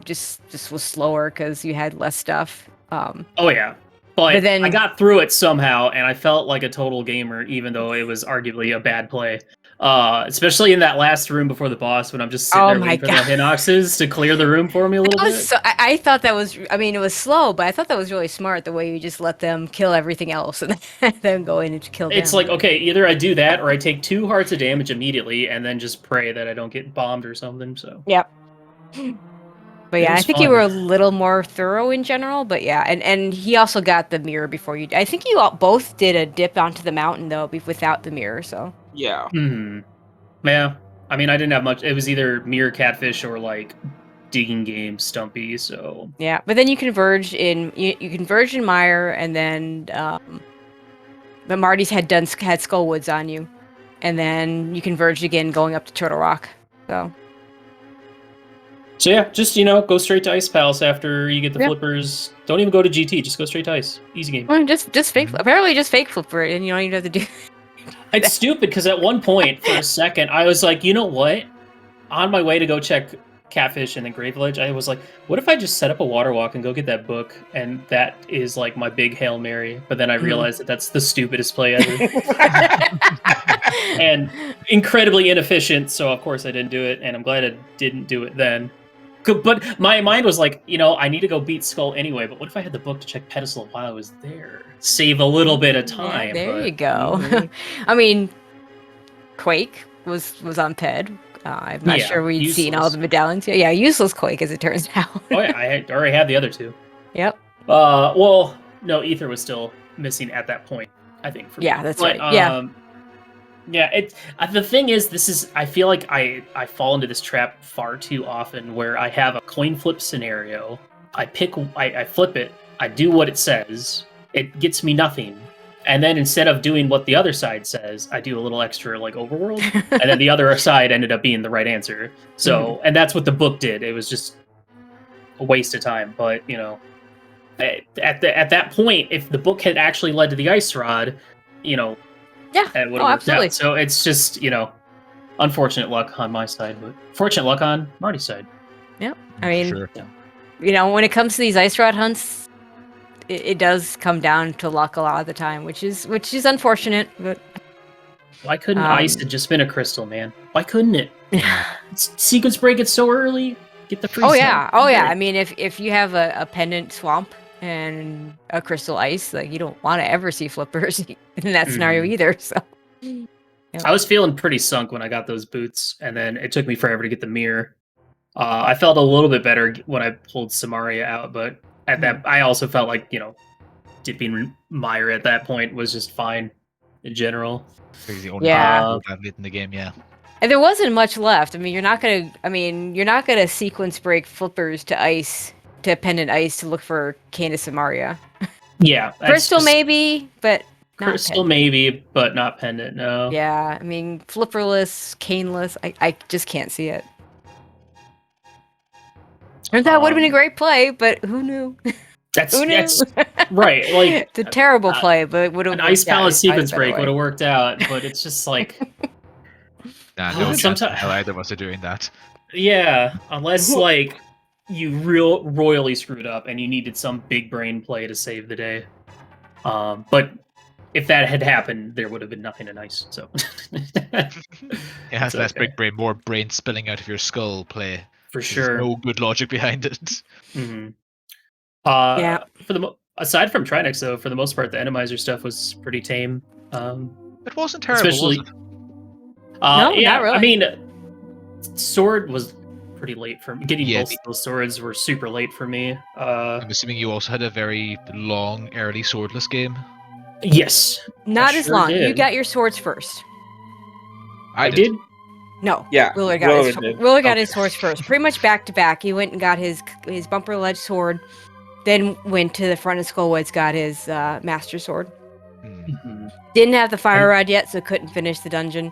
just was slower because you had less stuff. Oh yeah, but But then- I got through it somehow, and I felt like a total gamer, even though it was arguably a bad play. Especially in that last room before the boss, when I'm just sitting Oh there my waiting for God. the Hinoxes to clear the room for me a little That bit. was I thought that was, I mean, it was slow, but I thought that was really smart the way you just let them kill everything else and then go in and kill them. It's like, okay, either I do that or I take 2 hearts of damage immediately and then just pray that I don't get bombed or something. So Yep. But It yeah, I was think you fun. were a little more thorough in general. But yeah, and he also got the mirror before you. I think you all both did a dip onto the mountain though, without the mirror. So yeah, yeah. I mean, I didn't have much. It was either Mirror Catfish or like digging game Stumpy. So yeah, but then you converge in Mire, and then but Marty's had Skullwoods on you, and then you converged again going up to Turtle Rock. So yeah, just go straight to Ice Palace after you get the Yep. flippers. Don't even go to GT. Just go straight to Ice. Easy game. well, just fake. Apparently, just fake flipper it, and you don't even have to do. It's stupid because at one point for a second I was like, you know what? On my way to go check Catfish and then Grave Village, I was like, what if I just set up a water walk and go get that book? And that is like my big Hail Mary. But then I realized that that's the stupidest play ever. And incredibly inefficient, so of course I didn't do it, and I'm glad I didn't do it then. But my mind was like, I need to go beat Skull anyway, but what if I had the book to check Pedestal while I was there? Save a little bit of time. Yeah, there but, you go. mhm. I mean, Quake was on Ped. I'm not Yeah, sure we'd seen all useless. the medallions. Yeah, useless Quake as it turns out. Oh yeah, I already had the other 2. Yep. Well, no, Ether was still missing at that point, I think. For Yeah, me. that's But, right. Yeah. Yeah, the thing is, I feel like I fall into this trap far too often where I have a coin flip scenario. I flip it, I do what it says, it gets me nothing. And then instead of doing what the other side says, I do a little extra like overworld, and then the other side ended up being the right answer. So, and that's what the book did. It was just a waste of time. But at that point, if the book had actually led to the ice rod, Yeah. it would Oh, have worked absolutely. out. So it's just unfortunate luck on my side, but fortunate luck on Marty's side. I mean, Sure. when it comes to these ice rod hunts, it does come down to luck a lot of the time, which is unfortunate. But Why couldn't ice have just been a crystal, man? Why couldn't it? Sequence break it so early. Get the free. oh stuff. yeah, oh yeah. Great. I mean, if you have a pendant swamp and a crystal ice, like you don't want to ever see flippers in that scenario either. So I was feeling pretty sunk when I got those boots, and then it took me forever to get the mirror. I felt a little bit better when I pulled Samaria out, but at that, I also felt like, dipping Mire at that point was just fine in general. Because the only Yeah. in the game, yeah. And there wasn't much left. I mean, you're not gonna sequence break flippers to ice, to pendant ice to look for Candace Samaria. Yeah. Crystal maybe, but not Crystal pendant. maybe, but not pendant, no. Yeah, I mean, flipperless, caneless, I just can't see it. Turns out it would have been a great play, but who knew? Who knew? That's right. Like, it's a terrible play, but it would have an Ice Palace sequence break way. would have worked out, but it's just like Nah, no chance in sometimes, hell either of us are doing that. yeah, unless like you royally screwed up and you needed some big brain play to save the day. But if that had happened, there would have been nothing in ice. So It has It's less okay. big brain, more brain spilling out of your skull play. for There's sure. no good logic behind it. Mhm. Yeah. For aside from Trinax, though, for the most part, the Randomizer stuff was pretty tame. It wasn't terrible, Especially, was it? No, yeah, not really. I mean, sword was pretty late for me. Getting Yeah, both of those swords were super late for me. I'm assuming you also had a very long, early swordless game. Yes, Not I as sure long. You did. got your swords first. I did. No. Yeah, Willard Willard did. got his swords first. Pretty much back to back. He went and got his bumper ledge sword, then went to the front of Skullwoods, got his master sword. Mhm. Didn't have the fire rod yet, so couldn't finish the dungeon.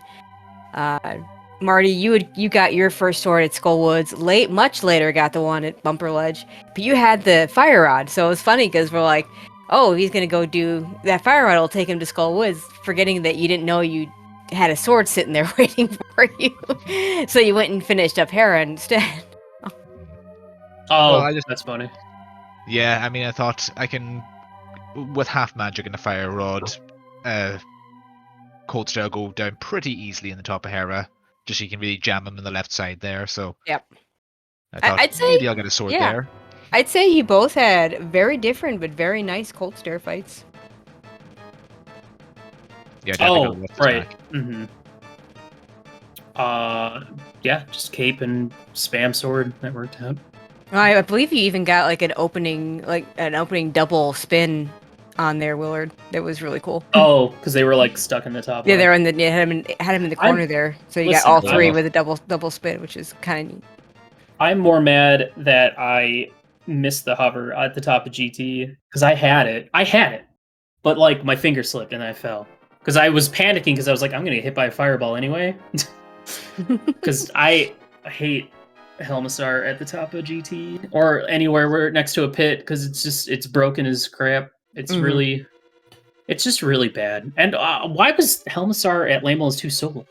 Marty, you got your first sword at Skullwoods much later got the one at Bumper Ledge, but you had the fire rod, so it was funny because we're like, oh, he's gonna go do that fire rod will take him to Skullwoods, forgetting that you didn't know you had a sword sitting there waiting for you. So you went and finished up Hera instead. Oh, Well, that's funny. Yeah, I mean, I thought I can, with half magic and a fire rod, Cold Stare go down pretty easily in the top of Hera. Just so you can really jam him on the left side there. So Yep. I thought I'd say- maybe I'll get a sword yeah. there. I'd say you both had very different but very nice Cold Stare fights. Yeah, definitely Oh, got a left right. attack. Mm-hmm. Yeah, just cape and spam sword. That worked out. I believe you even got like an opening double spin on there, Willard. That was really cool. Oh, because they were like stuck in the top. Yeah, left. they're in the had him in the corner there, so you got all listen, three I'm- with a double spin, which is kind of neat. I'm more mad that I missed the hover at the top of GT because I had it, but like my finger slipped and I fell because I was panicking because I was like, I'm gonna get hit by a fireball anyway. Because I hate Helmisar at the top of GT or anywhere where next to a pit because it's broken as crap. It's Mhm. it's just really bad. And why was Helmisar at Lamels 2 so laggy?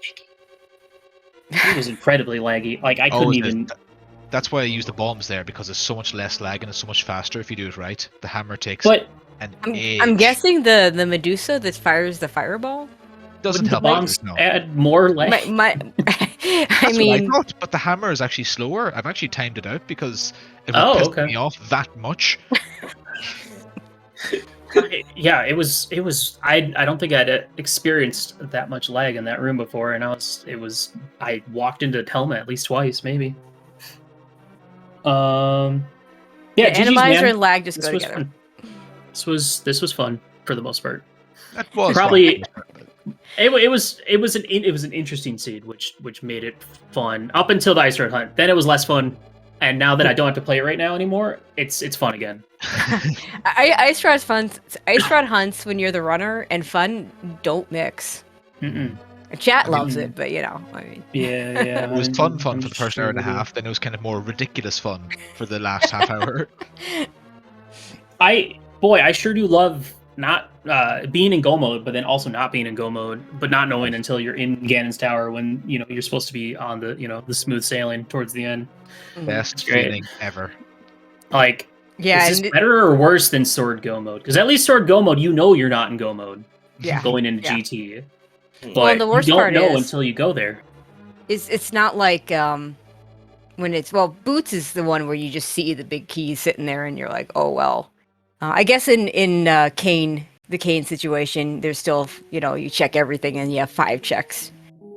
It was incredibly laggy. Like I couldn't even. That's why I use the bombs there, because it's so much less lag and it's so much faster if you do it right. The hammer takes But an I'm age. guessing the Medusa that fires the fireball. Doesn't wouldn't the help bombs others, no. add more lag? I That's mean, what I thought, but the hammer is actually slower. I've actually timed it out because it was Oh, pissing okay. me off that much. Yeah, it was. I don't think I'd experienced that much lag in that room before, and I walked into Telma at least twice, maybe. Yeah, GG's, Randomizer man. and lag just This go was together. fun. This was fun for the most part. That was Probably- fun. It was an interesting seed, which made it fun up until the Ice Rod Hunt. Then it was less fun, and now that I don't have to play it right now anymore, it's fun again. Ice Rod hunts when you're the runner and fun don't mix. Mm-mm. Chat loves it, but I mean, Yeah. It was fun I'm for the first sure hour and a they do. half, then it was kind of more ridiculous fun for the last half hour. I sure do love not being in go mode, but then also not being in go mode, but not knowing until you're in Ganon's Tower when you're supposed to be on the the smooth sailing towards the end. Best Great. feeling ever. Like, yeah, is and this better or worse than Sword Go mode? Because at least Sword Go mode, you're not in go mode yeah. going into Yeah. GT. But Well, the worst you don't part know is- until you go there. It's not like when it's Boots is the one where you just see the big keys sitting there and you're like, oh well. I guess in Kane, the Kane situation, there's still you check everything and you have 5 checks.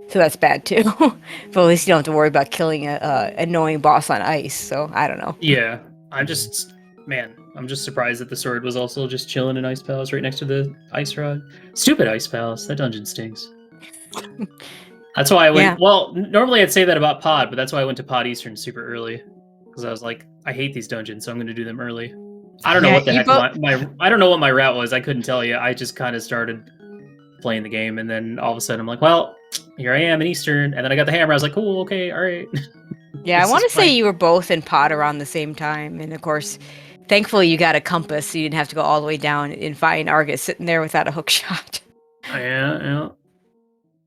So that's bad too. But at least you don't have to worry about killing a annoying boss on ice. So I don't know. Yeah, I'm just surprised that the sword was also just chilling in Ice Palace right next to the Ice Rod. Stupid Ice Palace. That dungeon stinks. That's why I went. Yeah. Well, normally I'd say that about Pod, but that's why I went to Pod Eastern super early because I was like, I hate these dungeons, so I'm going to do them early. I don't know Yeah, what the you heck I don't know what my route was. I couldn't tell you. I just kind of started playing the game, and then all of a sudden I'm like, well, here I am in Eastern, and then I got the hammer. I was like, cool, okay, all right. Yeah, I This want to is say fine. you were both in Pod around the same time, and of course, thankfully you got a compass, so you didn't have to go all the way down and find Argus sitting there without a hook shot. Yeah, yeah.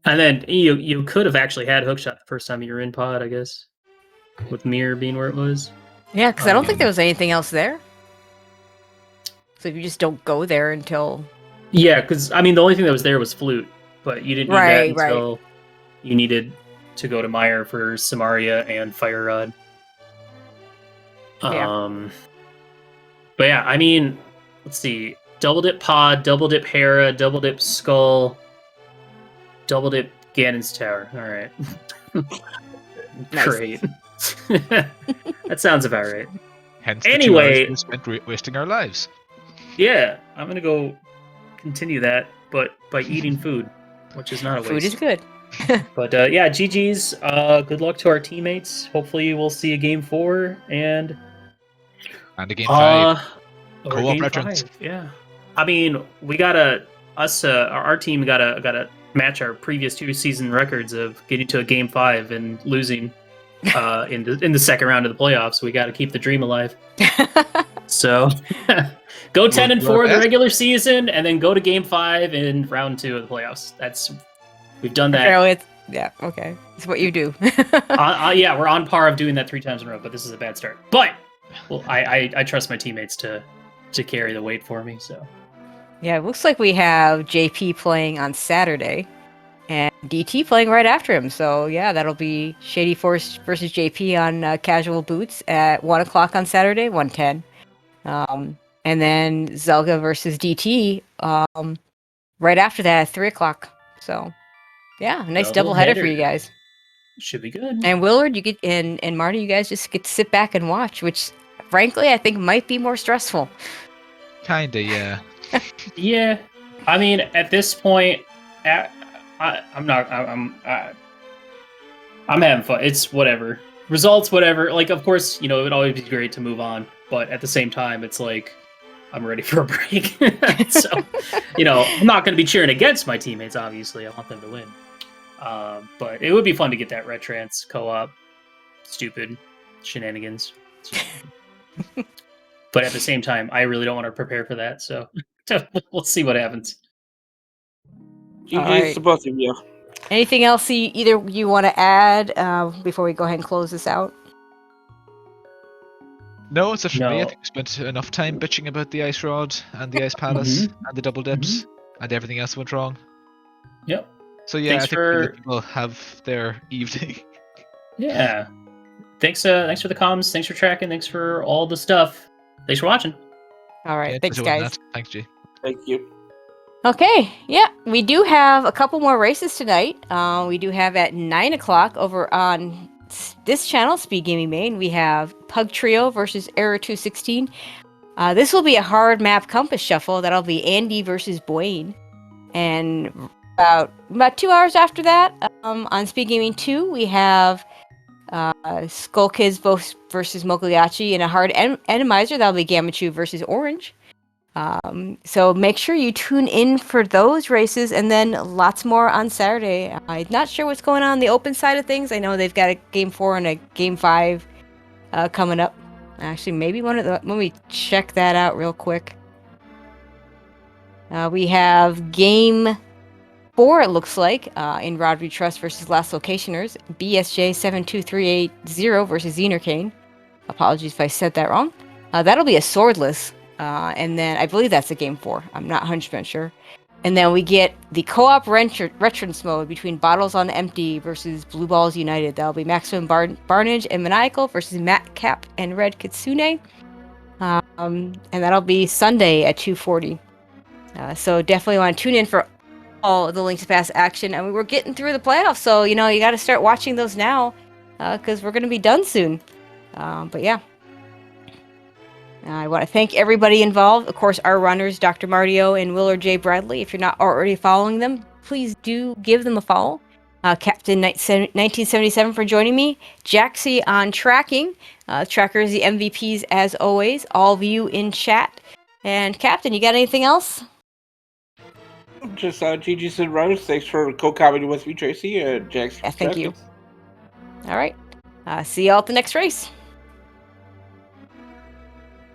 And then you could have actually had Hookshot the first time you were in Pod, I guess, with Mire being where it was. Yeah, because I don't think Um, there was anything else there. So if you just don't go there until Yeah, because I mean the only thing that was there was Flute, but you didn't need that right. until you needed to go to Mire for Samaria and Fire Rod. Yeah. But yeah, I mean, let's see: double dip Pod, double dip Hera, double dip Skull, double dip Ganon's Tower. All right, Nice. great. That sounds about right. Hence the Anyway- 2 hours we spent wasting our lives. Yeah, I'm gonna go continue that, but by eating food, which is not a waste. Food is good. But yeah, GG's. Good luck to our teammates. Hopefully, we'll see a game 4 and And a game 5. or Co-op game veterans. 5. Yeah, I mean, we gotta our team gotta match our previous 2 season records of getting to a game 5 and losing in the second round of the playoffs. We got to keep the dream alive. So go 10 and 4 the regular season, and then go to game 5 in round 2 of the playoffs. We've done that. Apparently okay. It's what you do. Yeah, we're on par of doing that 3 times in a row, but this is a bad start. But well, I trust my teammates to carry the weight for me. So Yeah, it looks like we have JP playing on Saturday and DT playing right after him. So yeah, that'll be Shady Force versus JP on Casual Boots at 1 o'clock on Saturday, 1:10. And then Zelga versus DT right after that at 3 o'clock. So yeah, nice double header for you guys. Should be good. And Willard, you get and Marty, you guys just get to sit back and watch, which frankly I think might be more stressful. Kinda, yeah. Yeah, I mean, at this point, I'm having fun. It's whatever. Results, whatever. Like, of course, it would always be great to move on, but at the same time, it's like I'm ready for a break. So, I'm not going to be cheering against my teammates. Obviously, I want them to win. But it would be fun to get that Retrance co-op stupid shenanigans. But at the same time, I really don't want to prepare for that. So we'll see what happens. GG's to both of you. Anything else either you want to add before we go ahead and close this out? No, it's for me. I No. think we spent enough time bitching about the Ice Rod and the Ice Palace and the double dips and everything else went wrong. Yep. So yeah, Thanks I think for- people have their evening. Yeah. Thanks for the comms. Thanks for tracking. Thanks for all the stuff. Thanks for watching. All right, Yeah, thanks it wasn't guys. that. Thanks, G. Thank you. Okay, yeah, we do have a couple more races tonight. We do have at 9 o'clock over on this channel, SpeedGaming Main. We have Pug Trio versus Error 216. This will be a hard map compass shuffle. That'll be Andy versus Blaine. And about 2 hours after that, on SpeedGaming 2, we have Skull Kids versus Mogliacci in a hard Randomizer. That'll be Gamachu versus Orange. So make sure you tune in for those races, and then lots more on Saturday. I'm not sure what's going on the open side of things. I know they've got a game 4 and a game 5 coming up. Actually, maybe let me check that out real quick. We have game 4, it looks like, in Rodri Trust versus Last Locationers. BSJ 72380 versus Xenorcane. Apologies if I said that wrong. That'll be a swordless. And then I believe that's a game 4. I'm not 100% sure. And then we get the co-op Retrance mode between Bottles on Empty versus Blue Balls United. That'll be Maximum Barnage and Maniacal versus Matt Cap and Red Kitsune. And that'll be Sunday at 2:40. So definitely want to tune in for all the Link to Pass action, and we're getting through the playoffs. So you got to start watching those now, because we're going to be done soon. But yeah, I want to thank everybody involved. Of course, our runners, Dr. Martio and Willard J. Bradley. If you're not already following them, please do give them a follow. Captain 1977 for joining me. Jaxie on tracking. Trackers, the MVPs as always. All of you in chat. And Captain, you got anything else? Just GG's and runners. Thanks for co-commenting with me, Tracy. Jax. Yeah, thank you. All right. See y'all at the next race.